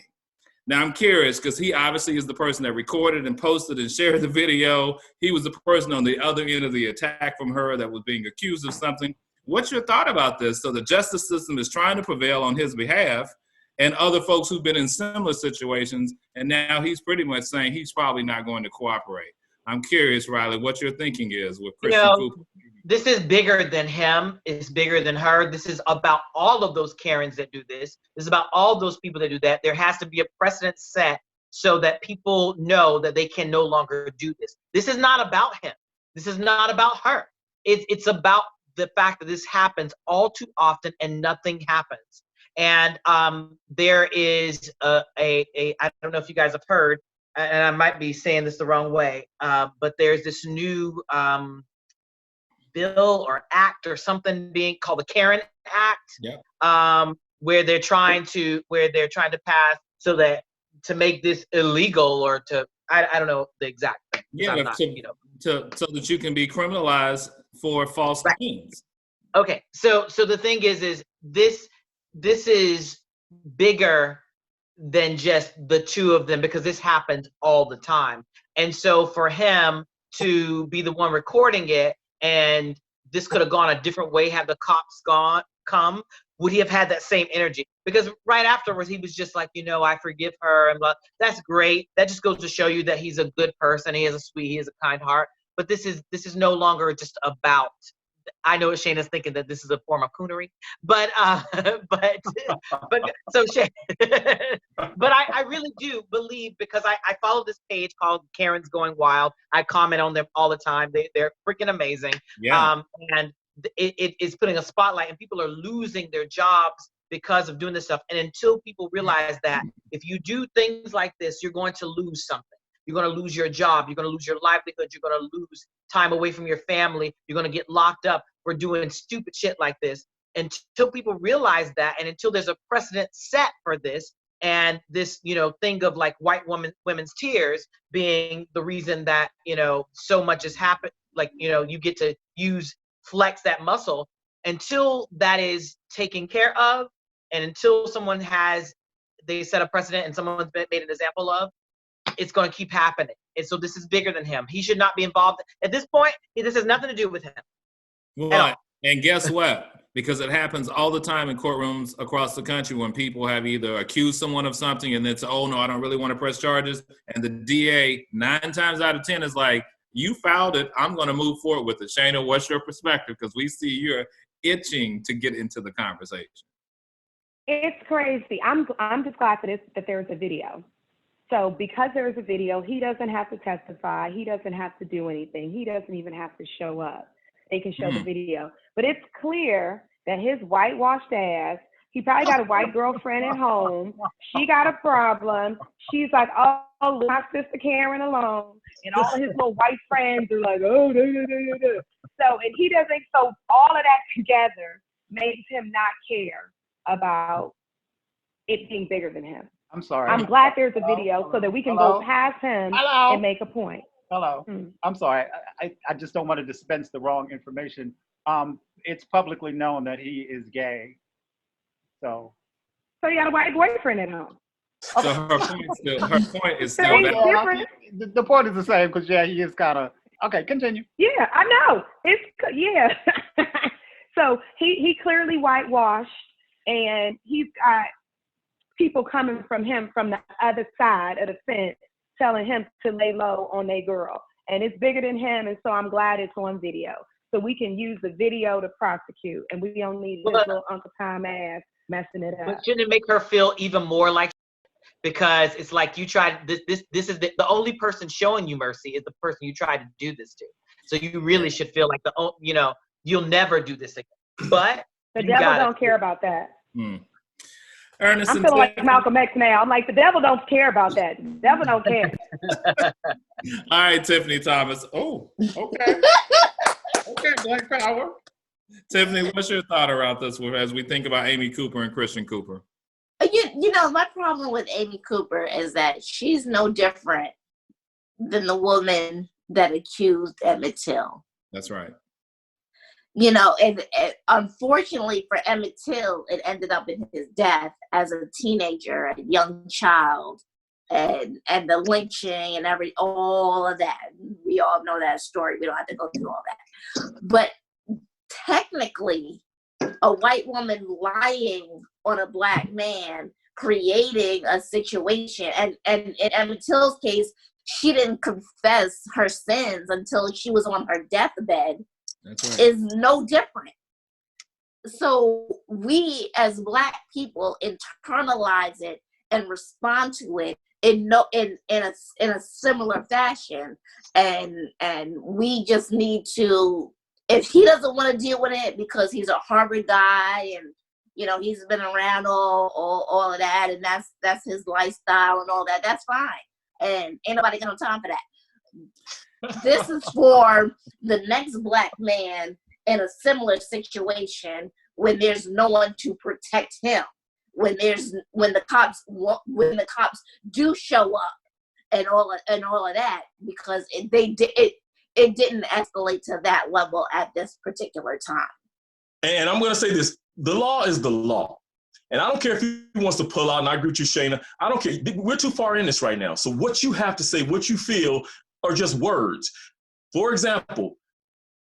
Now, I'm curious because he obviously is the person that recorded and posted and shared the video. He was the person on the other end of the attack from her that was being accused of something. What's your thought about this? So the justice system is trying to prevail on his behalf and other folks who've been in similar situations, and now he's pretty much saying he's probably not going to cooperate. I'm curious, Riley, what your thinking is with Christian Cooper. This is bigger than him. It's bigger than her. This is about all of those Karens that do this. This is about all those people that do that. There has to be a precedent set so that people know that they can no longer do this. This is not about him. This is not about her. It's about the fact that this happens all too often and nothing happens. And there is I don't know if you guys have heard, and I might be saying this the wrong way, but there's this new bill or act or something being called the Karen Act, where they're trying to pass so that to make this illegal or to I don't know the exact thing. So that you can be criminalized for false claims. Okay, so the thing is this is bigger than just the two of them, because this happens all the time. And so for him to be the one recording it, and this could have gone a different way had the cops come, would he have had that same energy? Because right afterwards, he was just like, I forgive her. And blah. That's great. That just goes to show you that he's a good person. He has a kind heart. But this is no longer just about I know Shayna's thinking that this is a form of coonery, but so but I really do believe, because I follow this page called Karen's Going Wild. I comment on them all the time. They're freaking amazing. Yeah. And it is putting a spotlight, and people are losing their jobs because of doing this stuff. And until people realize that if you do things like this, you're going to lose something. You're going to lose your job. You're going to lose your livelihood. You're going to lose time away from your family. You're going to get locked up for doing stupid shit like this. Until people realize that, and until there's a precedent set for this, and this, thing of like white women's tears being the reason that, so much has happened, like, you get to flex that muscle, until that is taken care of, and until they set a precedent and someone's made an example of, it's going to keep happening. And so this is bigger than him. He should not be involved. At this point, this has nothing to do with him. Well, and guess what? Because it happens all the time in courtrooms across the country when people have either accused someone of something and then say, oh, no, I don't really want to press charges. And the DA, 9 times out of 10, is like, you filed it. I'm going to move forward with it. Shaina, what's your perspective? Because we see you're itching to get into the conversation. It's crazy. I'm just glad that there's a video. So because there is a video, he doesn't have to testify. He doesn't have to do anything. He doesn't even have to show up. They can show the video. But it's clear that his whitewashed ass, he probably got a white girlfriend at home. She got a problem. She's like, oh, leave my sister Karen alone. And all of his little white friends are like, oh, no. So, and he doesn't, so all of that together makes him not care about it being bigger than him. I'm sorry. I'm glad there's a video so that we can go past him and make a point. Hello. I'm sorry. I just don't want to dispense the wrong information. It's publicly known that he is gay. So you got a white boyfriend at home. So her point is still that. The point is the same, because he is kind of okay. Continue. Yeah, I know. So he clearly whitewashed, and he's got people coming from him from the other side of the fence telling him to lay low on their girl. And it's bigger than him, and so I'm glad it's on video. So we can use the video to prosecute, and we don't need this little Uncle Tom ass messing it up. But shouldn't it make her feel even more like, because it's like you tried, this is the only person showing you mercy is the person you tried to do this to. So you really should feel like you'll never do this again. But the devil don't care about that. Ernest, I'm feeling like Malcolm X now. I'm like, the devil don't care about that. The devil don't care. All right, Tiffany Thomas. Oh, okay. Okay, Black Power. Tiffany, what's your thought around this as we think about Amy Cooper and Christian Cooper? My problem with Amy Cooper is that she's no different than the that accused Emmett Till. That's right. And unfortunately for Emmett Till, it ended up in his death as a teenager, a young child, and the lynching and all of that. We all know that story. We don't have to go through all that. But technically, a white woman lying on a black man, creating a situation, and in Emmett Till's case, she didn't confess her sins until she was on her deathbed. That's right. Is no different. So we as black people internalize it and respond to it in a similar fashion, and we just need to, if he doesn't want to deal with it because he's a Harvard guy and he's been around all of that, and that's his lifestyle and all that, that's fine, and ain't nobody got no time for that. This is for the next black man in a similar situation when there's no one to protect him, when the cops do show up and all of that, because it didn't escalate to that level at this particular time. And I'm going to say this: the law is the law. And I don't care if he wants to pull out, and I agree with you, Shaina. I don't care. We're too far in this right now. So what you have to say, what you feel, are just words. For example,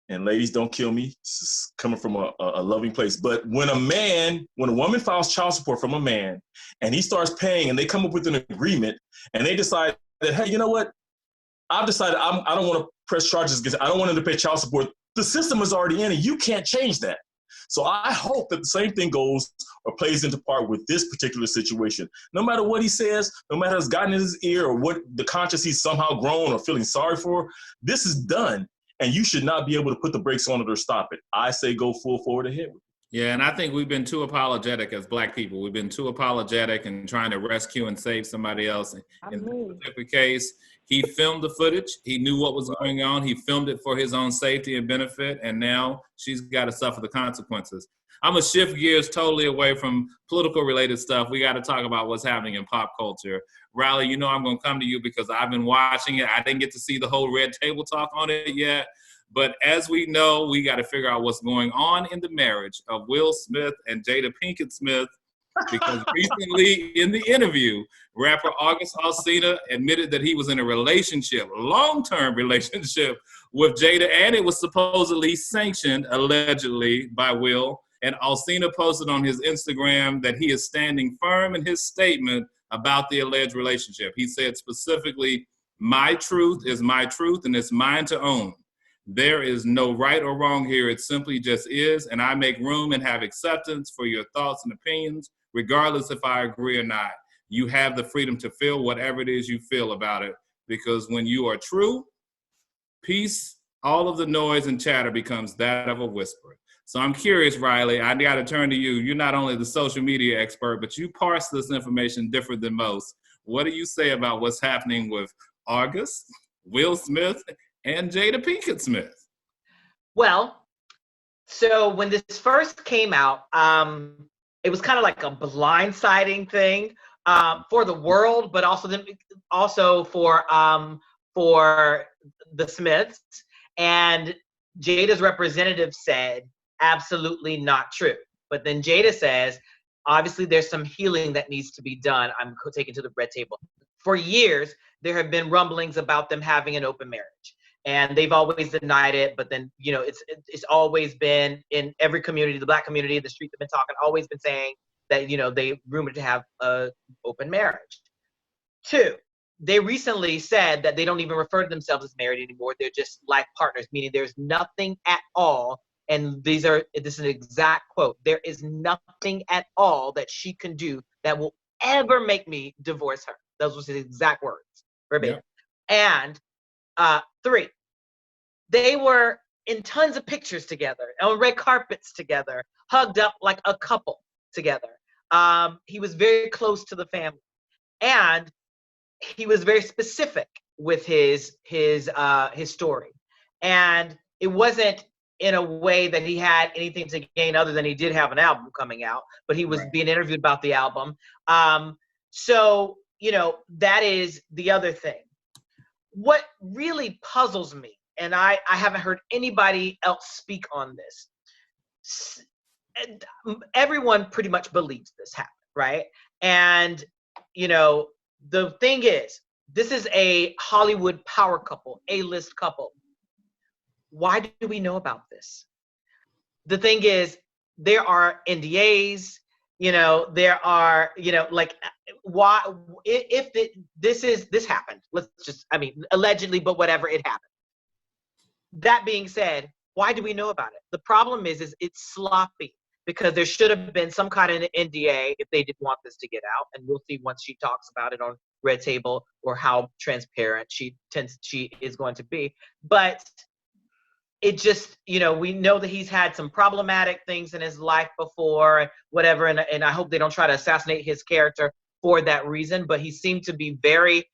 and ladies, don't kill me. This is coming from a loving place. But when a woman files child support from a man and he starts paying and they come up with an agreement and they decide that, hey, you know what? I've decided I don't want to press charges against, I don't want him to pay child support The system is already in it. You can't change that. So I hope that the same thing goes or plays into part with this particular situation. No matter what he says, no matter what's gotten in his ear or what the conscience he's somehow grown or feeling sorry for, this is done. And you should not be able to put the brakes on it or stop it. I say go full forward ahead with it. Yeah, and I think we've been too apologetic as Black people. We've been too apologetic and trying to rescue and save somebody else. In this particular case, he filmed the footage. He knew what was going on. He filmed it for his own safety and benefit, and now she's got to suffer the consequences. I'm going to shift gears totally away from political-related stuff. We got to talk about what's happening in pop culture. Riley, you know I'm going to come to you because I've been watching it. I didn't get to see the whole Red Table Talk on it yet. But as we know, we got to figure out what's going on in the marriage of Will Smith and Jada Pinkett Smith, because recently in the interview, rapper August Alsina admitted that he was in a relationship, long-term relationship with Jada, and it was supposedly sanctioned, allegedly, by Will. And Alsina posted on his Instagram that he is standing firm in his statement about the alleged relationship. He said specifically, "My truth is my truth, and it's mine to own. There is no right or wrong here. It simply just is, and I make room and have acceptance for your thoughts and opinions, regardless if I agree or not. You have the freedom to feel whatever it is you feel about it, because when you are true, peace, all of the noise and chatter becomes that of a whisper." So I'm curious, Riley, I got to turn to you. You're not only the social media expert, but you parse this information different than most. What do you say about what's happening with August, Will Smith, and Jada Pinkett Smith? Well, so when this first came out, it was kind of like a blindsiding thing for the world, but also for the Smiths. And Jada's representative said, absolutely not true. But then Jada says, obviously there's some healing that needs to be done. I'm taken to the red table. For years, there have been rumblings about them having an open marriage. And they've always denied it, but then, you know, it's always been in every community, the Black community, the streets have been talking, always been saying that, you know, they rumored to have an open marriage. 2, they recently said that they don't even refer to themselves as married anymore. They're just life partners, meaning there's nothing at all. And this is an exact quote. There is nothing at all that she can do that will ever make me divorce her. Those were his exact words, verbatim. Yep. And 3, they were in tons of pictures together, on red carpets together, hugged up like a couple together. He was very close to the family, and he was very specific with his story. And it wasn't in a way that he had anything to gain other than he did have an album coming out, but he was being interviewed about the album. So, you know, that is the other thing. What really puzzles me, and I haven't heard anybody else speak on this, everyone pretty much believes this happened, right? And, you know, the thing is, this is a Hollywood power couple, A-list couple. Why do we know about this? The thing is, there are NDAs, you know, there are, you know, like, why, if this happened, let's just, I mean, allegedly, but whatever, it happened. That being said, why do we know about it? The problem is it's sloppy, because there should have been some kind of an NDA if they didn't want this to get out. And we'll see once she talks about it on Red Table or how transparent she is going to be. But it just, you know, we know that he's had some problematic things in his life before and whatever. And I hope they don't try to assassinate his character for that reason. But he seemed to be very,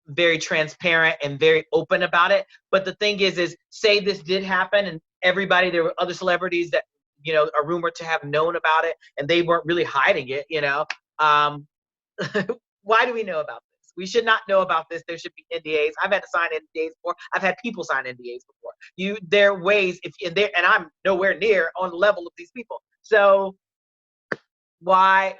very transparent and very open about it. But the thing is say this did happen and there were other celebrities that, you know, are rumored to have known about it and they weren't really hiding it, you know. Why do we know about this? We should not know about this. There should be NDAs. I've had to sign NDAs before. I've had people sign NDAs before. There are ways, and I'm nowhere near on the level of these people. So why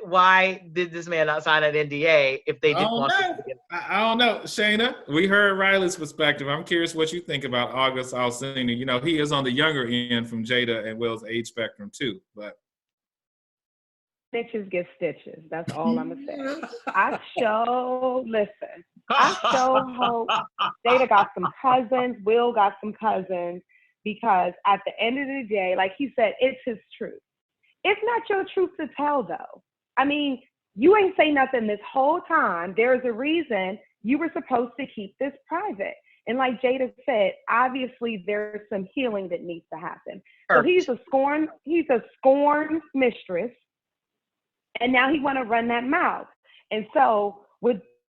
did this man not sign an NDA if they didn't want this to get out? I don't know. Shaina, we heard Riley's perspective. I'm curious what you think about August Alsina. You know, he is on the younger end from Jada and Will's age spectrum too, but Snitches get stitches. That's all I'm gonna say. I hope Jada got some cousins, Will got some cousins. because at the end of the day, like he said, it's his truth. It's not your truth to tell, though. I mean, you ain't say nothing this whole time. There's a reason you were supposed to keep this private. And like Jada said, obviously there's some healing that needs to happen. So he's a scorned mistress, and now he want to run that mouth. And so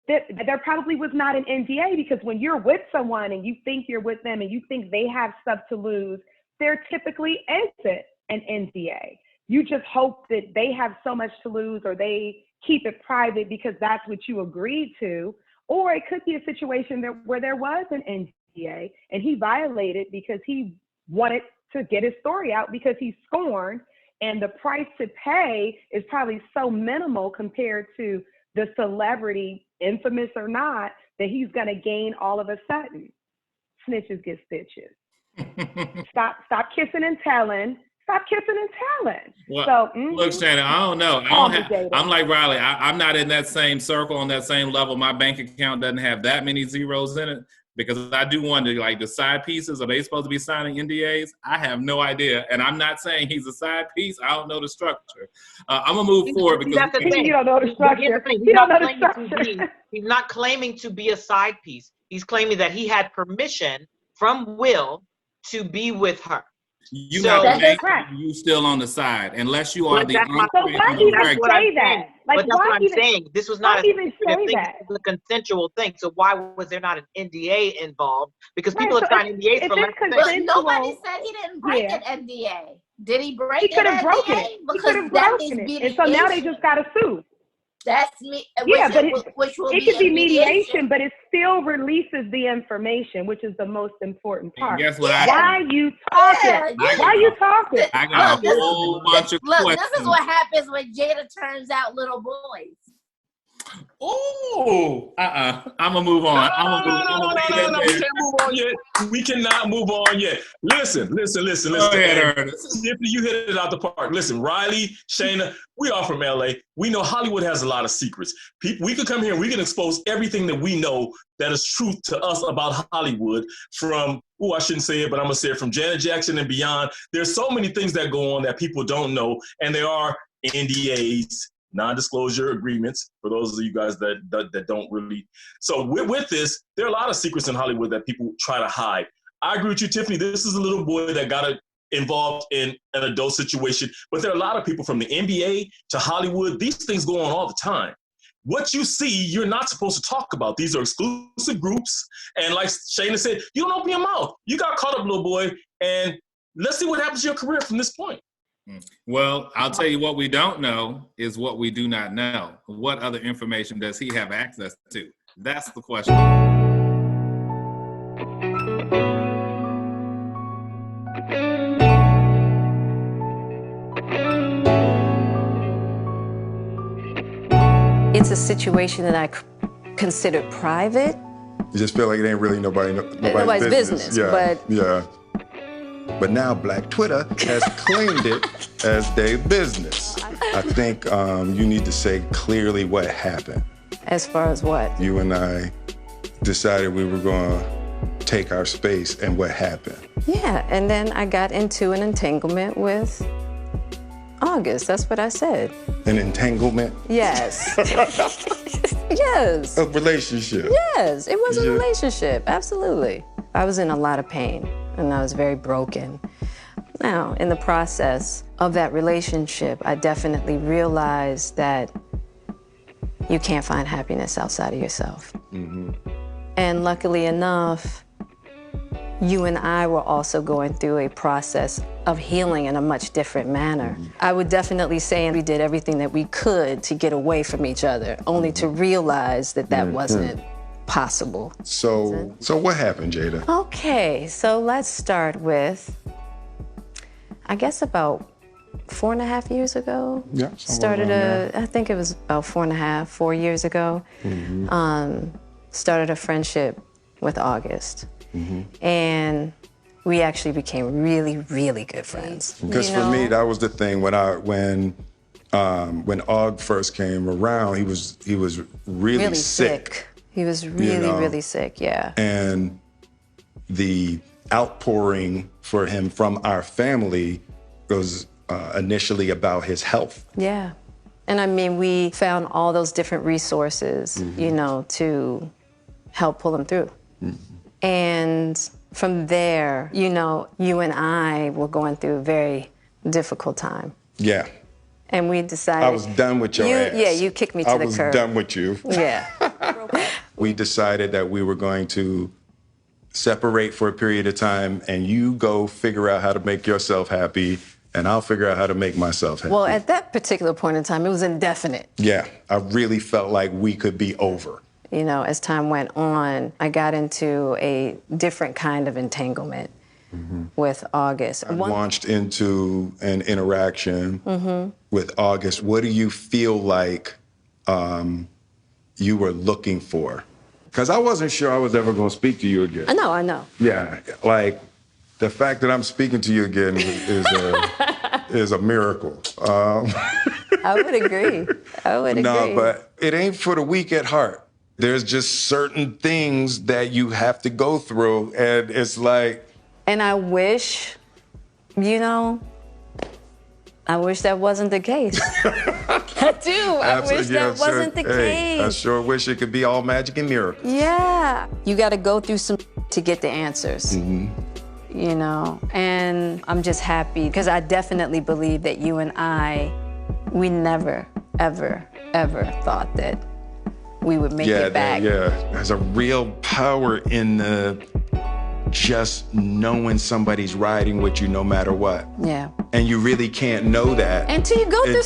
there probably was not an NDA, because when you're with someone and you think you're with them and you think they have stuff to lose, there typically isn't an NDA. You just hope that they have so much to lose, or they keep it private because that's what you agreed to. Or it could be a situation where there was an NDA and he violated because he wanted to get his story out because he's scorned, and the price to pay is probably so minimal compared to the celebrity, infamous or not, that he's going to gain all of a sudden. Snitches get stitches. Stop kissing and telling. Stop kissing and telling. Well, So, look, Shaina, I don't know. I'm like Riley. I'm not in that same circle, on that same level. My bank account doesn't have that many zeros in it, because I do wonder, like, the side pieces, are they supposed to be signing NDAs? I have no idea. And I'm not saying he's a side piece. I don't know the structure. I'm going to move forward because that's the thing. You don't know the structure. You don't know the structure. He's not claiming to be a side piece. He's claiming that he had permission from Will to be with her. you So not that's correct. you still on the side, unless you are But the that's my- So why uncle. even That's what I'm say that? saying. Like, But that's why what I'm even, saying. This was not why a even secretive say thing. that? This was a consensual thing. So why was there not an NDA involved? Because Right, people so have signed NDAs if for less it's than But consensual- nobody said he didn't break Yeah. an NDA. Did he break He could an have broken NDA? it. He Because could have that broken is it. And so now they mediation. just got to sue. That's me. Yeah, but which will it could be in mediation, but it still releases the information, which is the most important part. Guess what? Why you talking? Yeah, Why are you talking? I got Look, a whole bunch of Look, questions. this is what happens when Jada turns out little boys. Oh, I'm gonna move on. I'm gonna leave that We there. can't move on yet. We cannot move on yet. Listen. Go ahead, Ernest. Tiffany, you hit it out the park. Listen, Riley, Shaina, we are from LA. We know Hollywood has a lot of secrets. We could come here and we can expose everything that we know that is truth to us about Hollywood, from, I shouldn't say it, but I'm gonna say it, from Janet Jackson and beyond. There's so many things that go on that people don't know, and there are NDAs, non-disclosure agreements, for those of you guys that don't really. So with this, there are a lot of secrets in Hollywood that people try to hide. I agree with you, Tiffany. This is a little boy that got involved in an adult situation, but there are a lot of people, from the NBA to Hollywood. These things go on all the time. What you see, you're not supposed to talk about. These are exclusive groups. And like Shaina said, you don't open your mouth. You got caught up, little boy, and let's see what happens to your career from this point. Well, I'll tell you what we don't know is what we do not know. What other information does he have access to? That's the question. It's a situation that I consider private. You just feel like it ain't really nobody's business. But now Black Twitter has claimed it as their business. I think you need to say clearly what happened. As far as what? You and I decided we were going to take our space, and what happened? Yeah, and then I got into an entanglement with August. That's what I said. An entanglement? Yes. Yes. A relationship? Yes, it was a Yeah. relationship, absolutely. I was in a lot of pain, and I was very broken. Now, in the process of that relationship, I definitely realized that you can't find happiness outside of yourself. Mm-hmm. And luckily enough, you and I were also going through a process of healing in a much different manner. I would definitely say we did everything that we could to get away from each other, only to realize that that wasn't possible. So what happened, Jada? Okay, so let's start with, I guess about 4.5 years ago. Yeah. I think it was about 4 years ago. Started a friendship with August. And we actually became really, really good friends. Because for me, that was the thing when Aug first came around, he was really sick. He was really, really sick, yeah. And the outpouring for him from our family was initially about his health. Yeah. And I mean, we found all those different resources, you know, to help pull him through. And from there, you know, you and I were going through a very difficult time. Yeah. And we decided. I was done with your ass. Yeah, you kicked me to the curb. I was done with you. Yeah. We decided that we were going to separate for a period of time, and you go figure out how to make yourself happy, and I'll figure out how to make myself happy. Well, at that particular point in time, it was indefinite. Yeah, I really felt like we could be over. You know, as time went on, I got into a different kind of entanglement with August. I launched into an interaction with August. What do you feel like you were looking for? Because I wasn't sure I was ever going to speak to you again. I know. Yeah, like the fact that I'm speaking to you again is a miracle. I would agree. No, but it ain't for the weak at heart. There's just certain things that you have to go through, and it's like. And I wish, you know, I wish that wasn't the case. I do. I wish that wasn't the case. I sure wish it could be all magic and miracles. Yeah. You got to go through some to get the answers. You know, and I'm just happy because I definitely believe that you and I, we never, ever, ever thought that we would make it back. Yeah, there's a real power in the just knowing somebody's riding with you no matter what. Yeah. And you really can't know that until you go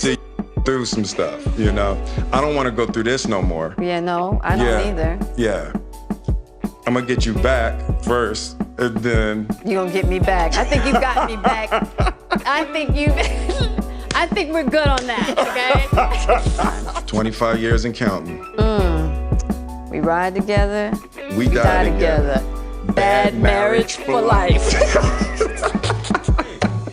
through some stuff, you know. I don't want to go through this no more. Yeah, no, I don't either. Yeah. I'm gonna get you back first, and then you gonna get me back. I think you got me back. I think we're good on that, okay? 25 years and counting. We ride together. We die together. Bad marriage for life.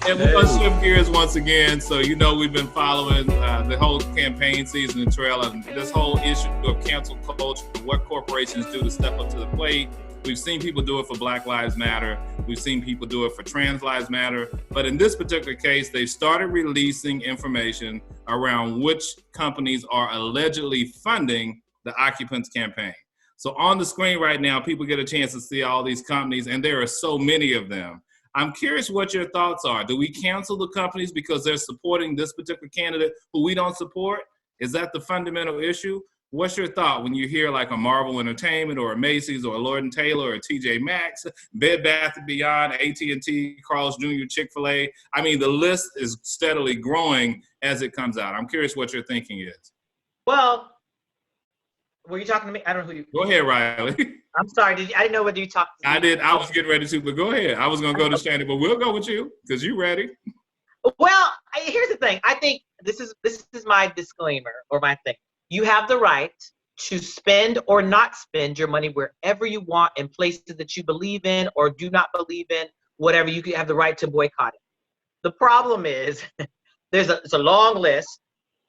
And we're going to shift gears once again. So, you know, we've been following the whole campaign season and trail, and this whole issue of cancel culture, what corporations do to step up to the plate. We've seen people do it for Black Lives Matter. We've seen people do it for Trans Lives Matter. But in this particular case, they've started releasing information around which companies are allegedly funding the Occupants campaign. So on the screen right now, people get a chance to see all these companies, and there are so many of them. I'm curious what your thoughts are. Do we cancel the companies because they're supporting this particular candidate who we don't support? Is that the fundamental issue? What's your thought when you hear like a Marvel Entertainment or a Macy's or a Lord & Taylor or a TJ Maxx, Bed Bath & Beyond, AT&T, Carl's Jr., Chick-fil-A? I mean, the list is steadily growing as it comes out. I'm curious what your thinking is. Well, were you talking to me? I don't know who you. Go ahead, Riley. I'm sorry. I didn't know whether you talked to me. I did. I was getting ready to, but go ahead. I was going to go to Shaina, but we'll go with you because you're ready. Well, here's the thing. I think this is my disclaimer or my thing. You have the right to spend or not spend your money wherever you want in places that you believe in or do not believe in, whatever. You have the right to boycott it. The problem is it's a long list,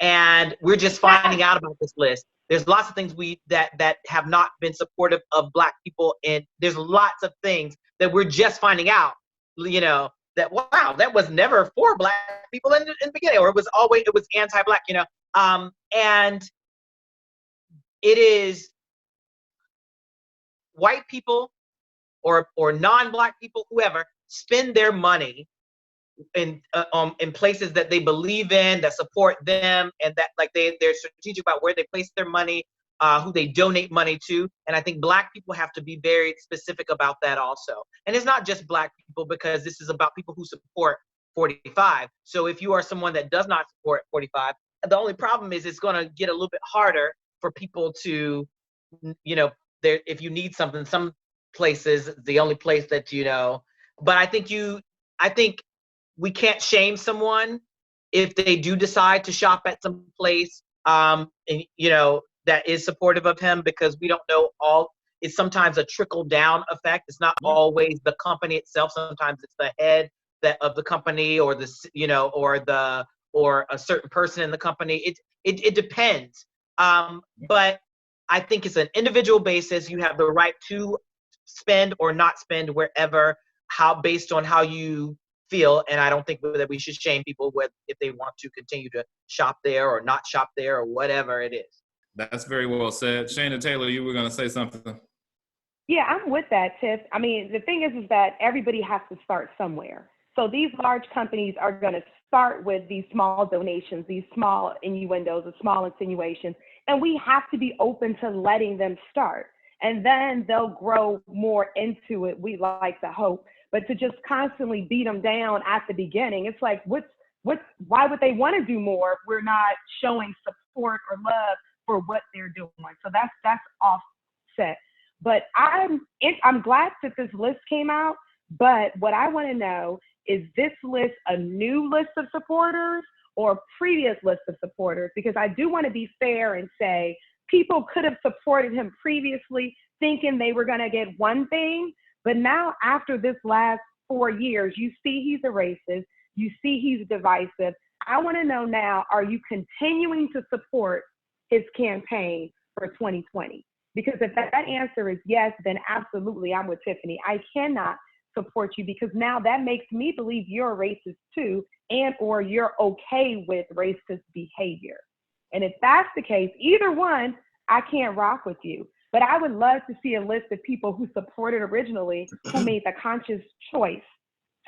and we're just finding out about this list. There's lots of things that have not been supportive of Black people, and there's lots of things that we're just finding out, you know, that, wow, that was never for Black people in the beginning, or it was anti-Black, you know, and it is white people or non-Black people, whoever, spend their money in places that they believe in, that support them, and that like they're strategic about where they place their money, who they donate money to. And I think Black people have to be very specific about that also. And it's not just Black people, because this is about people who support 45. So if you are someone that does not support 45, the only problem is it's going to get a little bit harder for people to, you know, if you need something, some places, the only place that, you know, but I think we can't shame someone if they do decide to shop at some place, and, you know, that is supportive of him, because we don't know it's sometimes a trickle down effect. It's not always the company itself. Sometimes it's the head of the company, or the, you know, or a certain person in the company. It depends. But I think it's an individual basis. You have the right to spend or not spend wherever. based on how you feel, and I don't think that we should shame people if they want to continue to shop there or not shop there or whatever it is. That's very well said. Shaina Taylor, you were going to say something. Yeah, I'm with that, Tiff. I mean, the thing is that everybody has to start somewhere. So these large companies are going to start with these small donations, these small innuendos, the small insinuations, and we have to be open to letting them start. And then they'll grow more into it, we like to hope. But to just constantly beat them down at the beginning, it's like, why would they want to do more if we're not showing support or love for what they're doing? So that's offset. But I'm glad that this list came out, but what I want to know is this list a new list of supporters or a previous list of supporters? Because I do want to be fair and say people could have supported him previously thinking they were going to get one thing, but now after this last 4 years, you see he's a racist, you see he's divisive. I want to know now, are you continuing to support his campaign for 2020? Because if that answer is yes, then absolutely, I'm with Tiffany. I cannot support you because now that makes me believe you're a racist too, and or you're okay with racist behavior. And if that's the case, either one, I can't rock with you. But I would love to see a list of people who supported originally, who made the conscious choice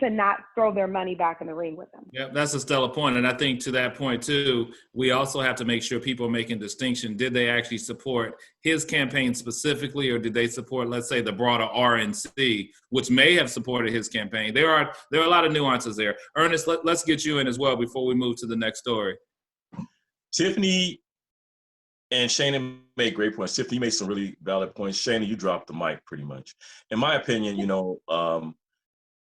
to not throw their money back in the ring with them. Yeah, that's a stellar point. And I think to that point too, we also have to make sure people are making distinction. Did they actually support his campaign specifically, or did they support, let's say, the broader RNC, which may have supported his campaign? There are a lot of nuances there. Ernest, let's get you in as well before we move to the next story. Tiffany and Shaina made great points. Tiffany made some really valid points. Shaina, you dropped the mic pretty much. In my opinion,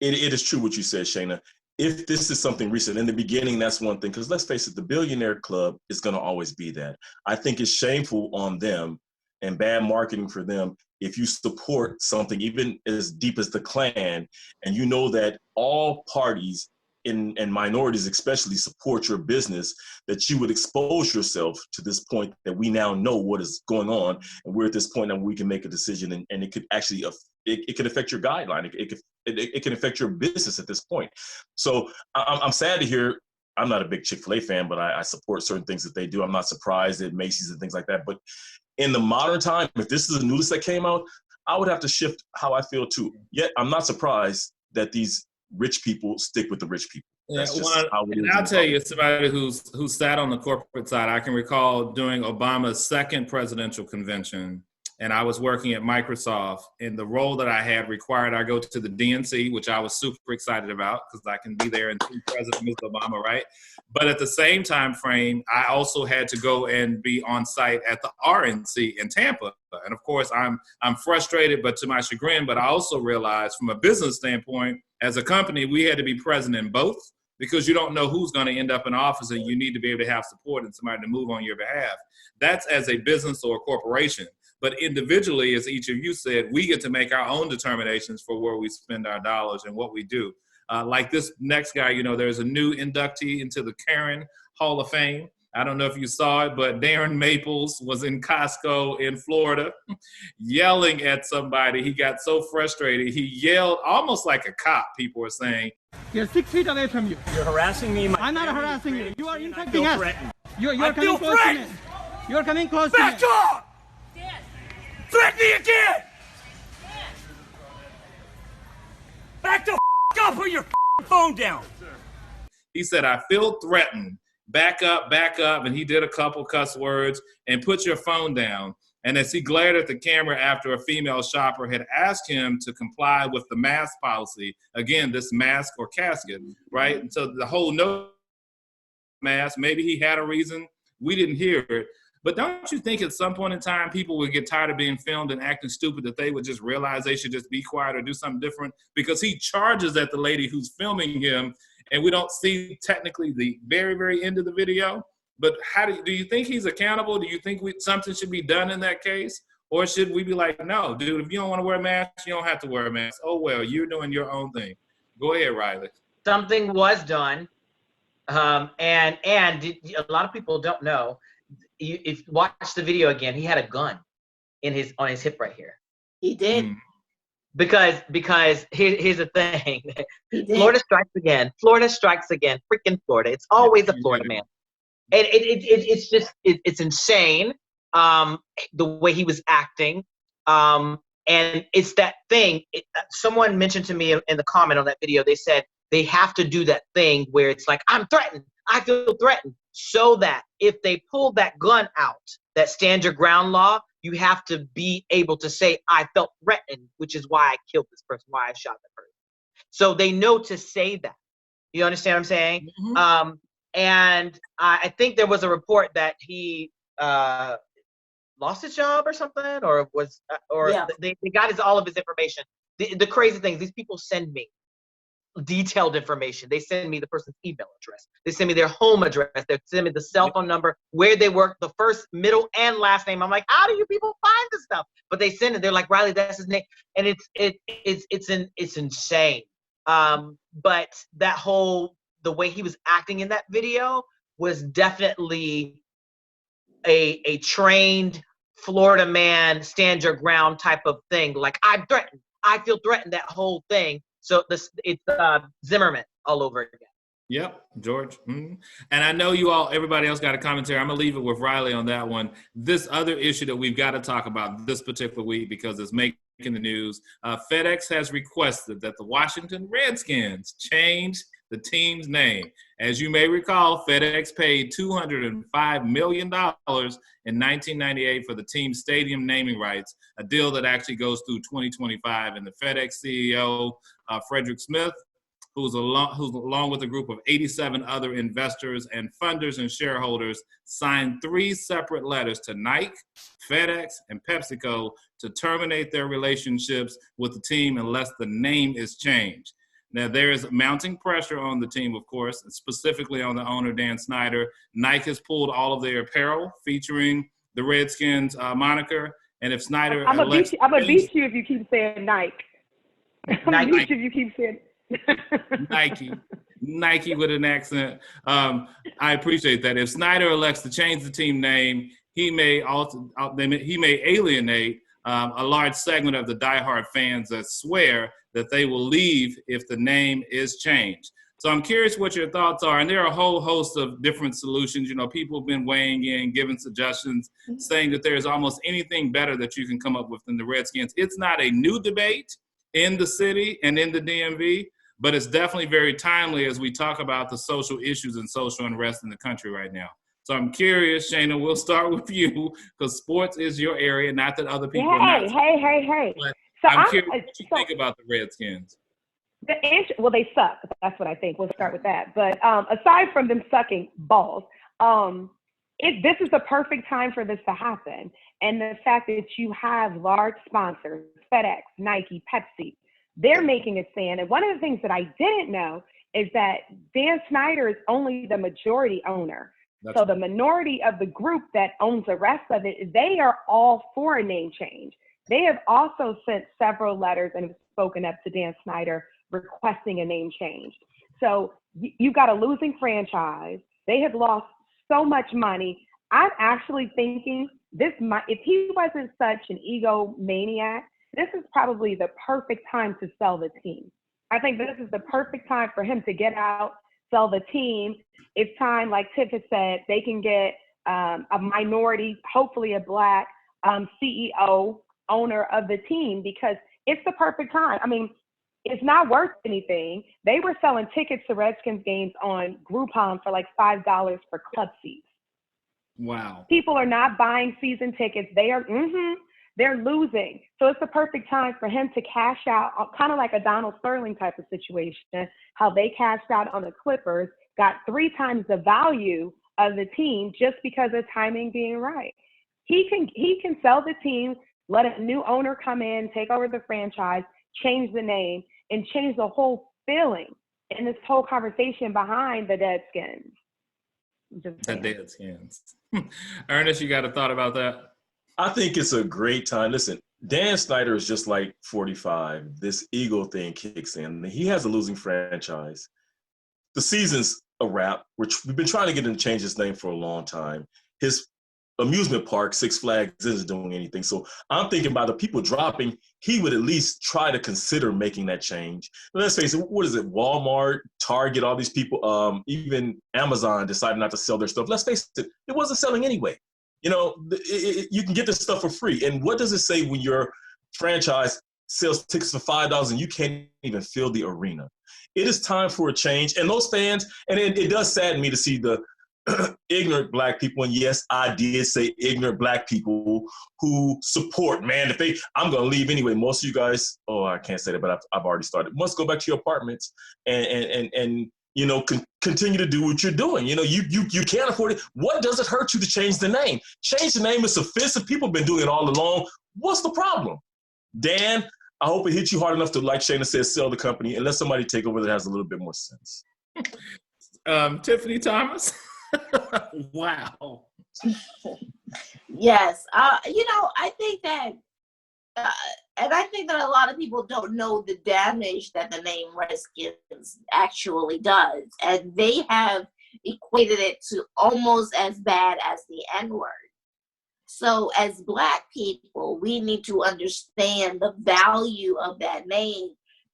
it is true what you said, Shaina. If this is something recent, in the beginning, that's one thing. Because let's face it, the billionaire club is going to always be that. I think it's shameful on them and bad marketing for them if you support something even as deep as the Klan, and you know that all parties and minorities especially support your business, that you would expose yourself to this point that we now know what is going on, and we're at this point that we can make a decision, and it could actually it could affect your guideline. It can affect your business at this point. So I'm sad to hear. I'm not a big Chick-fil-A fan, but I support certain things that they do. I'm not surprised at Macy's and things like that. But in the modern time, if this is a new list that came out, I would have to shift how I feel too. Yet I'm not surprised that these rich people stick with the rich people. That's just how it is. And I'll tell you, as somebody who's sat on the corporate side, I can recall during Obama's second presidential convention, and I was working at Microsoft, and the role that I had required I go to the DNC, which I was super excited about because I can be there and see President Mr. Obama, right? But at the same time frame, I also had to go and be on site at the RNC in Tampa. And of course, I'm frustrated, but to my chagrin, but I also realized from a business standpoint, as a company, we had to be present in both, because you don't know who's going to end up in office, and you need to be able to have support and somebody to move on your behalf. That's as a business or a corporation. But individually, as each of you said, we get to make our own determinations for where we spend our dollars and what we do. Like this next guy, there's a new inductee into the Karen Hall of Fame. I don't know if you saw it, but Darren Maples was in Costco in Florida yelling at somebody. He got so frustrated. He yelled almost like a cop, people were saying. We are 6 feet away from you. You're harassing me. I'm not harassing you. You are infecting us. Threatened. You're coming close to me. You're coming close to me. Back off! Threaten me again! Back the up, put your phone down. He said, I feel threatened. Back up, and he did a couple cuss words, and put your phone down. And as he glared at the camera after a female shopper had asked him to comply with the mask policy, again, this mask or casket, right? And so the whole no mask, maybe he had a reason, we didn't hear it. But don't you think at some point in time, people would get tired of being filmed and acting stupid, that they would just realize they should just be quiet or do something different? Because he charges at the lady who's filming him, and we don't see technically the very, very end of the video. But do you think he's accountable? Do you think something should be done in that case? Or should we be like, no, dude, if you don't want to wear a mask, you don't have to wear a mask. Oh, well, you're doing your own thing. Go ahead, Riley. Something was done. And a lot of people don't know. If you watch the video again, he had a gun on his hip right here. He did. Because here's the thing. He did. Florida strikes again. Florida strikes again. Freaking Florida. It's always a Florida man. And it's just it's insane. The way he was acting. And it's that thing. Someone mentioned to me in the comment on that video, they said they have to do that thing where it's like, I'm threatened. I feel threatened. So that if they pull that gun out, that stand your ground law, you have to be able to say, I felt threatened, which is why I killed this person, why I shot that person. So they know to say that. You understand what I'm saying? Mm-hmm. And I think there was a report that he lost his job or something, or was, or yeah. they got all of his information. The crazy thing is these people send me detailed information. They send me the person's email address. They send me their home address. They send me the cell phone number, where they work, the first, middle, and last name. I'm like, how do you people find this stuff? But they send it. They're like, Riley, that's his name, and it's insane. But that whole, the way he was acting in that video was definitely a trained Florida man, stand your ground type of thing. Like, I'm threatened. I feel threatened. That whole thing. So it's Zimmerman all over again. Yep, George. Mm-hmm. And I know you all, everybody else got a commentary. I'm going to leave it with Riley on that one. This other issue that we've got to talk about this particular week because it's making the news, FedEx has requested that the Washington Redskins change the team's name. As you may recall, FedEx paid $205 million in 1998 for the team's stadium naming rights, a deal that actually goes through 2025. And the FedEx CEO, Frederick Smith, who's along with a group of 87 other investors and funders and shareholders, signed 3 separate letters to Nike, FedEx, and PepsiCo to terminate their relationships with the team unless the name is changed. Now, there is mounting pressure on the team, of course, specifically on the owner, Dan Snyder. Nike has pulled all of their apparel featuring the Redskins moniker. And if Snyder I'm going to beat you if you keep saying Nike. I'm going to beat you if you keep saying Nike with an accent. I appreciate that. If Snyder elects to change the team name, he may alienate a large segment of the diehard fans that swear that they will leave if the name is changed. So I'm curious what your thoughts are. And there are a whole host of different solutions. You know, people have been weighing in, giving suggestions, saying that there's almost anything better that you can come up with than the Redskins. It's not a new debate in the city and in the DMV, but it's definitely very timely as we talk about the social issues and social unrest in the country right now. So I'm curious, Shaina, we'll start with you because sports is your area, not that other people are not. Hey. But so I'm curious what you think about the Redskins. Well, they suck. That's what I think. We'll start with that. But aside from them sucking balls, this is the perfect time for this to happen. And the fact that you have large sponsors, FedEx, Nike, Pepsi, they're making a stand. And one of the things that I didn't know is that Dan Snyder is only the majority owner. So the minority of the group that owns the rest of it, they are all for a name change. They have also sent several letters and have spoken up to Dan Snyder requesting a name change. So you got a losing franchise. They have lost so much money. I'm actually thinking if he wasn't such an egomaniac, this is probably the perfect time to sell the team. I think this is the perfect time for him to get out, sell the team. It's time, like Tiff has said, they can get a minority, hopefully a Black CEO, owner of the team, because it's the perfect time. I mean, it's not worth anything. They were selling tickets to Redskins games on Groupon for like $5 for club seats. Wow. People are not buying season tickets. They're losing. So it's the perfect time for him to cash out, kind of like a Donald Sterling type of situation, how they cashed out on the Clippers, got 3 times the value of the team just because of timing being right. He can sell the team, let a new owner come in, take over the franchise, change the name, and change the whole feeling in this whole conversation behind the Deadskins. The Deadskins. Ernest, you got a thought about that? I think it's a great time. Listen, Dan Snyder is just like 45. This ego thing kicks in. He has a losing franchise. The season's a wrap. We've been trying to get him to change his name for a long time. His amusement park, Six Flags, isn't doing anything. So I'm thinking by the people dropping, he would at least try to consider making that change. But let's face it, what is it? Walmart, Target, all these people, even Amazon decided not to sell their stuff. Let's face it, it wasn't selling anyway. You know, you can get this stuff for free. And what does it say when your franchise sells tickets for $5 and you can't even fill the arena? It is time for a change. And those fans, and it does sadden me to see the ignorant Black people, and yes, I did say ignorant Black people who support, man, I'm going to leave anyway. Most of you guys, I can't say that, but I've already started. Must go back to your apartments and you know, continue to do what you're doing. You know, you can't afford it. What does it hurt you to change the name? Change the name. It's offensive. People have been doing it all along. What's the problem? Dan, I hope it hit you hard enough to, like Shaina says, sell the company and let somebody take over that has a little bit more sense. Tiffany Thomas. Wow. Yes. You know, I think that, and I think that a lot of people don't know the damage that the name Redskins actually does. And they have equated it to almost as bad as the N-word. So as Black people, we need to understand the value of that name.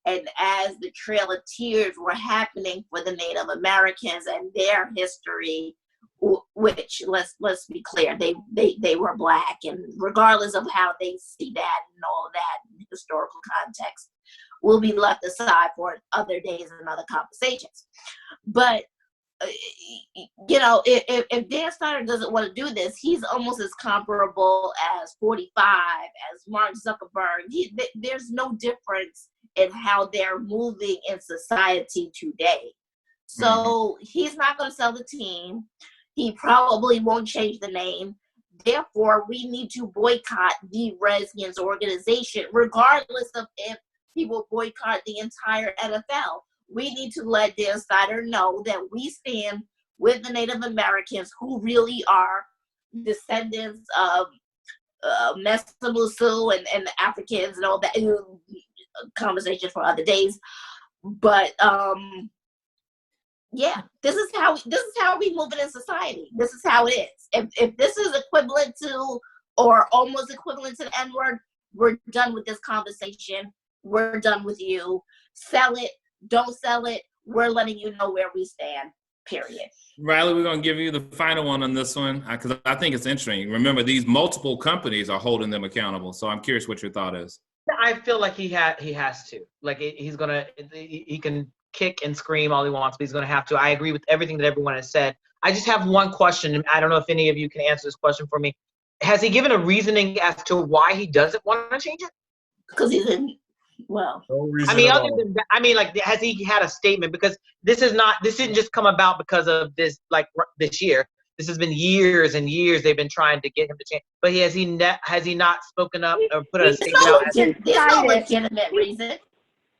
And as the Trail of Tears were happening for the Native Americans and their history, which let's be clear, they were Black, and regardless of how they see that and all of that historical context will be left aside for other days and other conversations. But you know, if Dan Snyder doesn't want to do this, he's almost as comparable as 45, as Mark Zuckerberg. There's no difference in how they're moving in society today. So he's not going to sell the team. He probably won't change the name. Therefore, we need to boycott the Redskins organization, regardless of if he will boycott the entire NFL. We need to let Dan Snyder know that we stand with the Native Americans who really are descendants of Mesomusu and the Africans and all that. Conversation for other days. But yeah, this is how we move it in society. This is how it is. If this is equivalent to or almost equivalent to the N-word, we're done with this conversation. We're done with you. Sell it. Don't sell it. We're letting you know where we stand, period. Riley, we're going to give you the final one on this one because I think it's interesting. Remember, these multiple companies are holding them accountable. So I'm curious what your thought is. I feel like he has to. Like he can kick and scream all he wants, but he's going to have to. I agree with everything that everyone has said. I just have one question, and I don't know if any of you can answer this question for me. Has he given a reasoning as to why he doesn't want to change it? Because he's in. Well, no reason I mean, at other all. than that, I mean, like, has he had a statement? Because this didn't just come about because of this, like this year. This has been years and years they've been trying to get him to change. But has he not spoken up or put a statement out? There's no legitimate reason.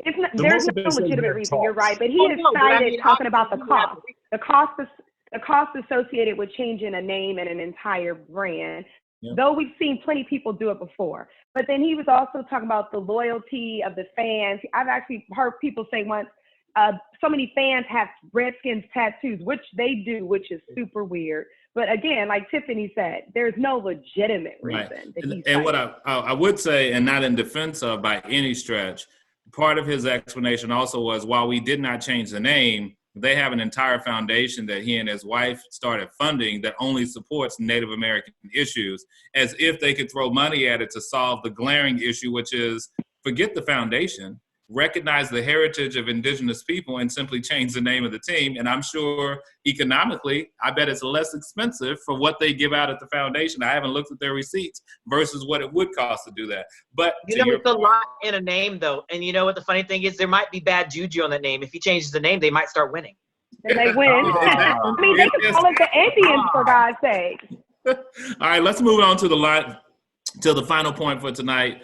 There's no legitimate reason. You're right, but he has cited talking about the cost associated with changing a name and an entire brand. Yep. Though we've seen plenty of people do it before. But then he was also talking about the loyalty of the fans. I've actually heard people say once, so many fans have Redskins tattoos, which they do, which is super weird. But again, like Tiffany said, there's no legitimate reason. Right. And what I would say, and not in defense of by any stretch, part of his explanation also was while we did not change the name, they have an entire foundation that he and his wife started funding that only supports Native American issues, as if they could throw money at it to solve the glaring issue, which is forget the foundation, recognize the heritage of indigenous people and simply change the name of the team. And I'm sure economically, I bet it's less expensive for what they give out at the foundation. I haven't looked at their receipts versus what it would cost to do that. But it's a lot in a name though. And you know what the funny thing is? There might be bad juju on that name. If he changes the name, they might start winning. And they win. I mean, they could call it the Indians for God's sake. All right, let's move on to the final point for tonight.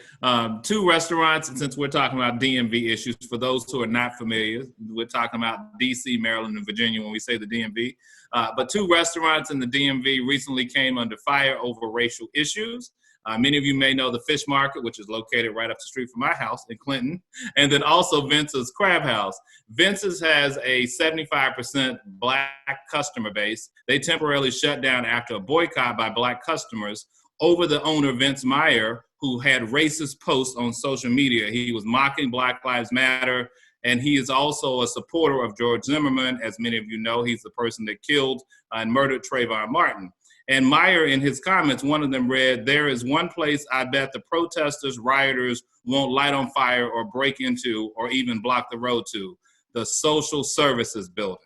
Two restaurants, and since we're talking about DMV issues, for those who are not familiar, we're talking about D.C., Maryland, and Virginia when we say the DMV. But two restaurants in the DMV recently came under fire over racial issues. Many of you may know the Fish Market, which is located right up the street from my house in Clinton, and then also Vince's Crab House. Vince's has a 75% Black customer base. They temporarily shut down after a boycott by Black customers over the owner, Vince Meyer, who had racist posts on social media. He was mocking Black Lives Matter, and he is also a supporter of George Zimmerman. As many of you know, he's the person that killed and murdered Trayvon Martin. And Meyer, in his comments, one of them read, "There is one place I bet the protesters, rioters won't light on fire or break into or even block the road to, the social services building."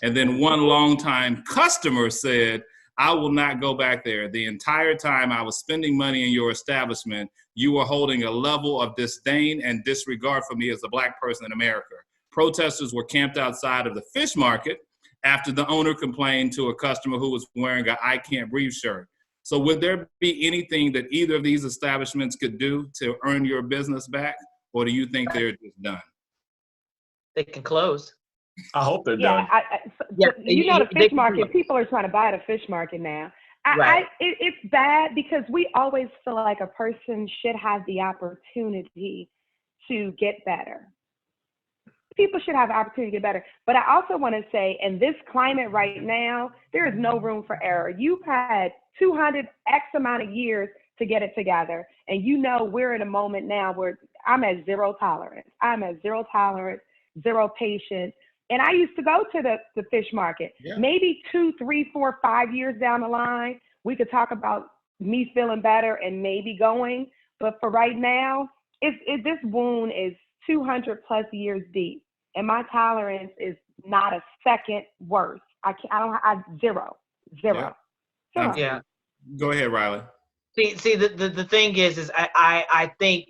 And then one longtime customer said, "I will not go back there. The entire time I was spending money in your establishment, you were holding a level of disdain and disregard for me as a Black person in America." Protesters were camped outside of the Fish Market after the owner complained to a customer who was wearing a "I Can't Breathe" shirt. So would there be anything that either of these establishments could do to earn your business back? Or do you think they're just done? They can close. I hope they're Yeah, Yeah, you know, the they fish can market, close. people are trying to buy the fish market now. Right. It's bad because we always feel like a person should have the opportunity to get better. People should have the opportunity to get better. But I also want to say, in this climate right now, there is no room for error. You've had 200 X amount of years to get it together. And you know, we're in a moment now where I'm at zero tolerance. I'm at zero tolerance, zero patience. And I used to go to the fish market. Yeah. Maybe 2, 3, 4, 5 years down the line, we could talk about me feeling better and maybe going. But for right now, this wound is 200 plus years deep. And my tolerance is not a second worse. I zero. Yeah. Yeah. Go ahead, Riley. See, the thing is I think,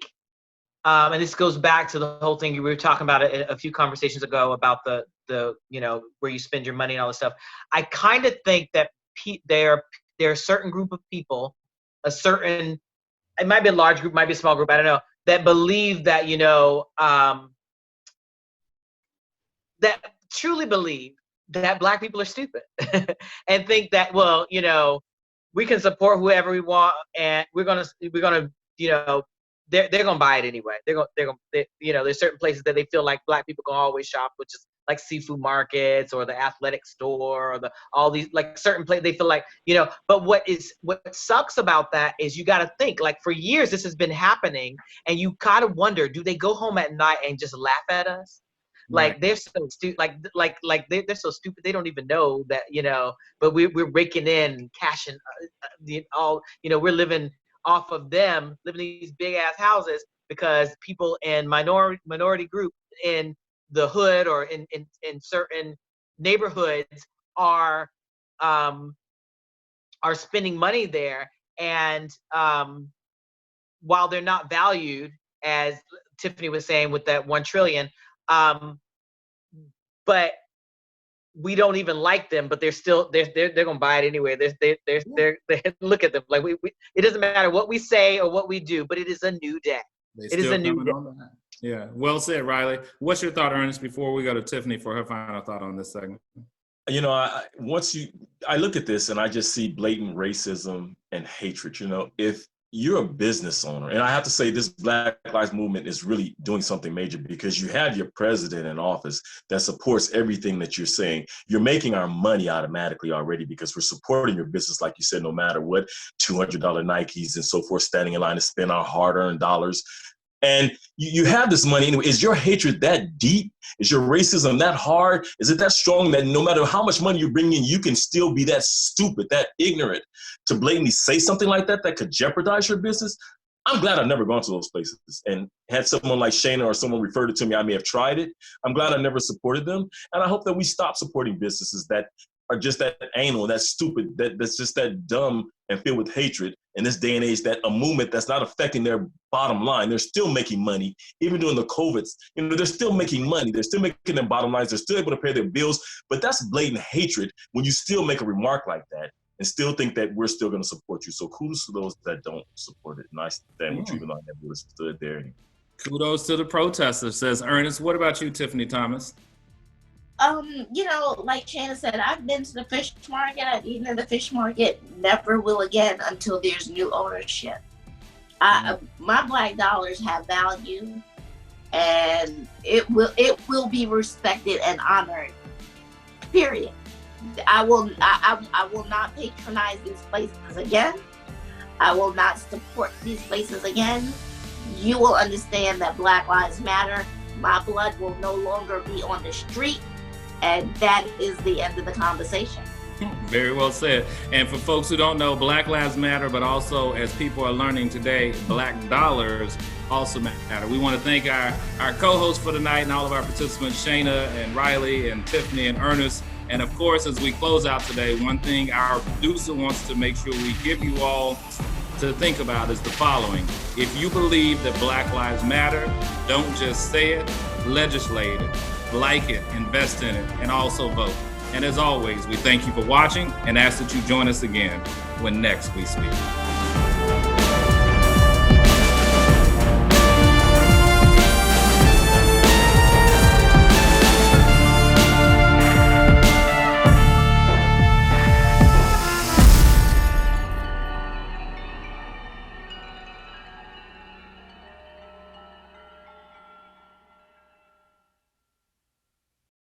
and this goes back to the whole thing we were talking about a few conversations ago about the you know, where you spend your money and all this stuff. I kind of think that there are a certain group of people, it might be a large group, might be a small group, I don't know, that believe that, you know, that truly believe that Black people are stupid and think that, well, you know, we can support whoever we want and we're gonna, you know, they're gonna buy it anyway. They're gonna, you know, there's certain places that they feel like Black people can always shop, which is like seafood markets or the athletic store or all these like certain places they feel like, you know. But what sucks about that is you got to think, like, for years this has been happening, and you kind of wonder, do they go home at night and just laugh at us? Like, Right. they're so stupid, like they're so stupid they don't even know that, you know, but we're raking in, cashing all, you know, we're living off of them, living in these big ass houses because people in minority group in the hood or in certain neighborhoods are spending money there, and while they're not valued, as Tiffany was saying with that 1 trillion, but we don't even like them, but they're gonna buy it anyway. They're look at them like we it doesn't matter what we say or what we do, but it is a new day. It is a new day. Yeah, well said, Riley. What's your thought, Ernest, before we go to Tiffany for her final thought on this segment? You know, I look at this and I just see blatant racism and hatred. You know, if you're a business owner, and I have to say this Black Lives Movement is really doing something major, because you have your president in office that supports everything that you're saying. You're making our money automatically already because we're supporting your business, like you said, no matter what, $200 Nikes and so forth, standing in line to spend our hard-earned dollars. And you have this money anyway. Is your hatred that deep? Is your racism that hard? Is it that strong that no matter how much money you bring in, you can still be that stupid, that ignorant to blatantly say something like that could jeopardize your business? I'm glad I've never gone to those places and had someone like Shaina or someone referred it to me. I may have tried it. I'm glad I never supported them. And I hope that we stop supporting businesses that are just that anal, that stupid, that's just that dumb and filled with hatred in this day and age, that a movement that's not affecting their bottom line. They're still making money, even during the COVIDs. You know, they're still making money. They're still making their bottom lines. They're still able to pay their bills. But that's blatant hatred when you still make a remark like that and still think that we're still going to support you. So kudos to those that don't support it. And I stand with you, even though I never would have stood there. Kudos to the protesters, says Ernest. What about you, Tiffany Thomas? You know, like Shaina said, I've been to the fish market. I've eaten in the fish market. Never will again until there's new ownership. My black dollars have value, and it will be respected and honored. Period. I will not patronize these places again. I will not support these places again. You will understand that Black Lives Matter. My blood will no longer be on the street, and that is the end of the conversation. Very well said. And for folks who don't know, Black Lives Matter, but also as people are learning today, Black dollars also matter. We want to thank our co-hosts for tonight and all of our participants, Shaina and Riley and Tiffany and Ernest. And of course, as we close out today, one thing our producer wants to make sure we give you all to think about is the following. If you believe that Black Lives Matter, don't just say it, legislate it, like it, invest in it, and also vote. And as always, we thank you for watching and ask that you join us again when next we speak.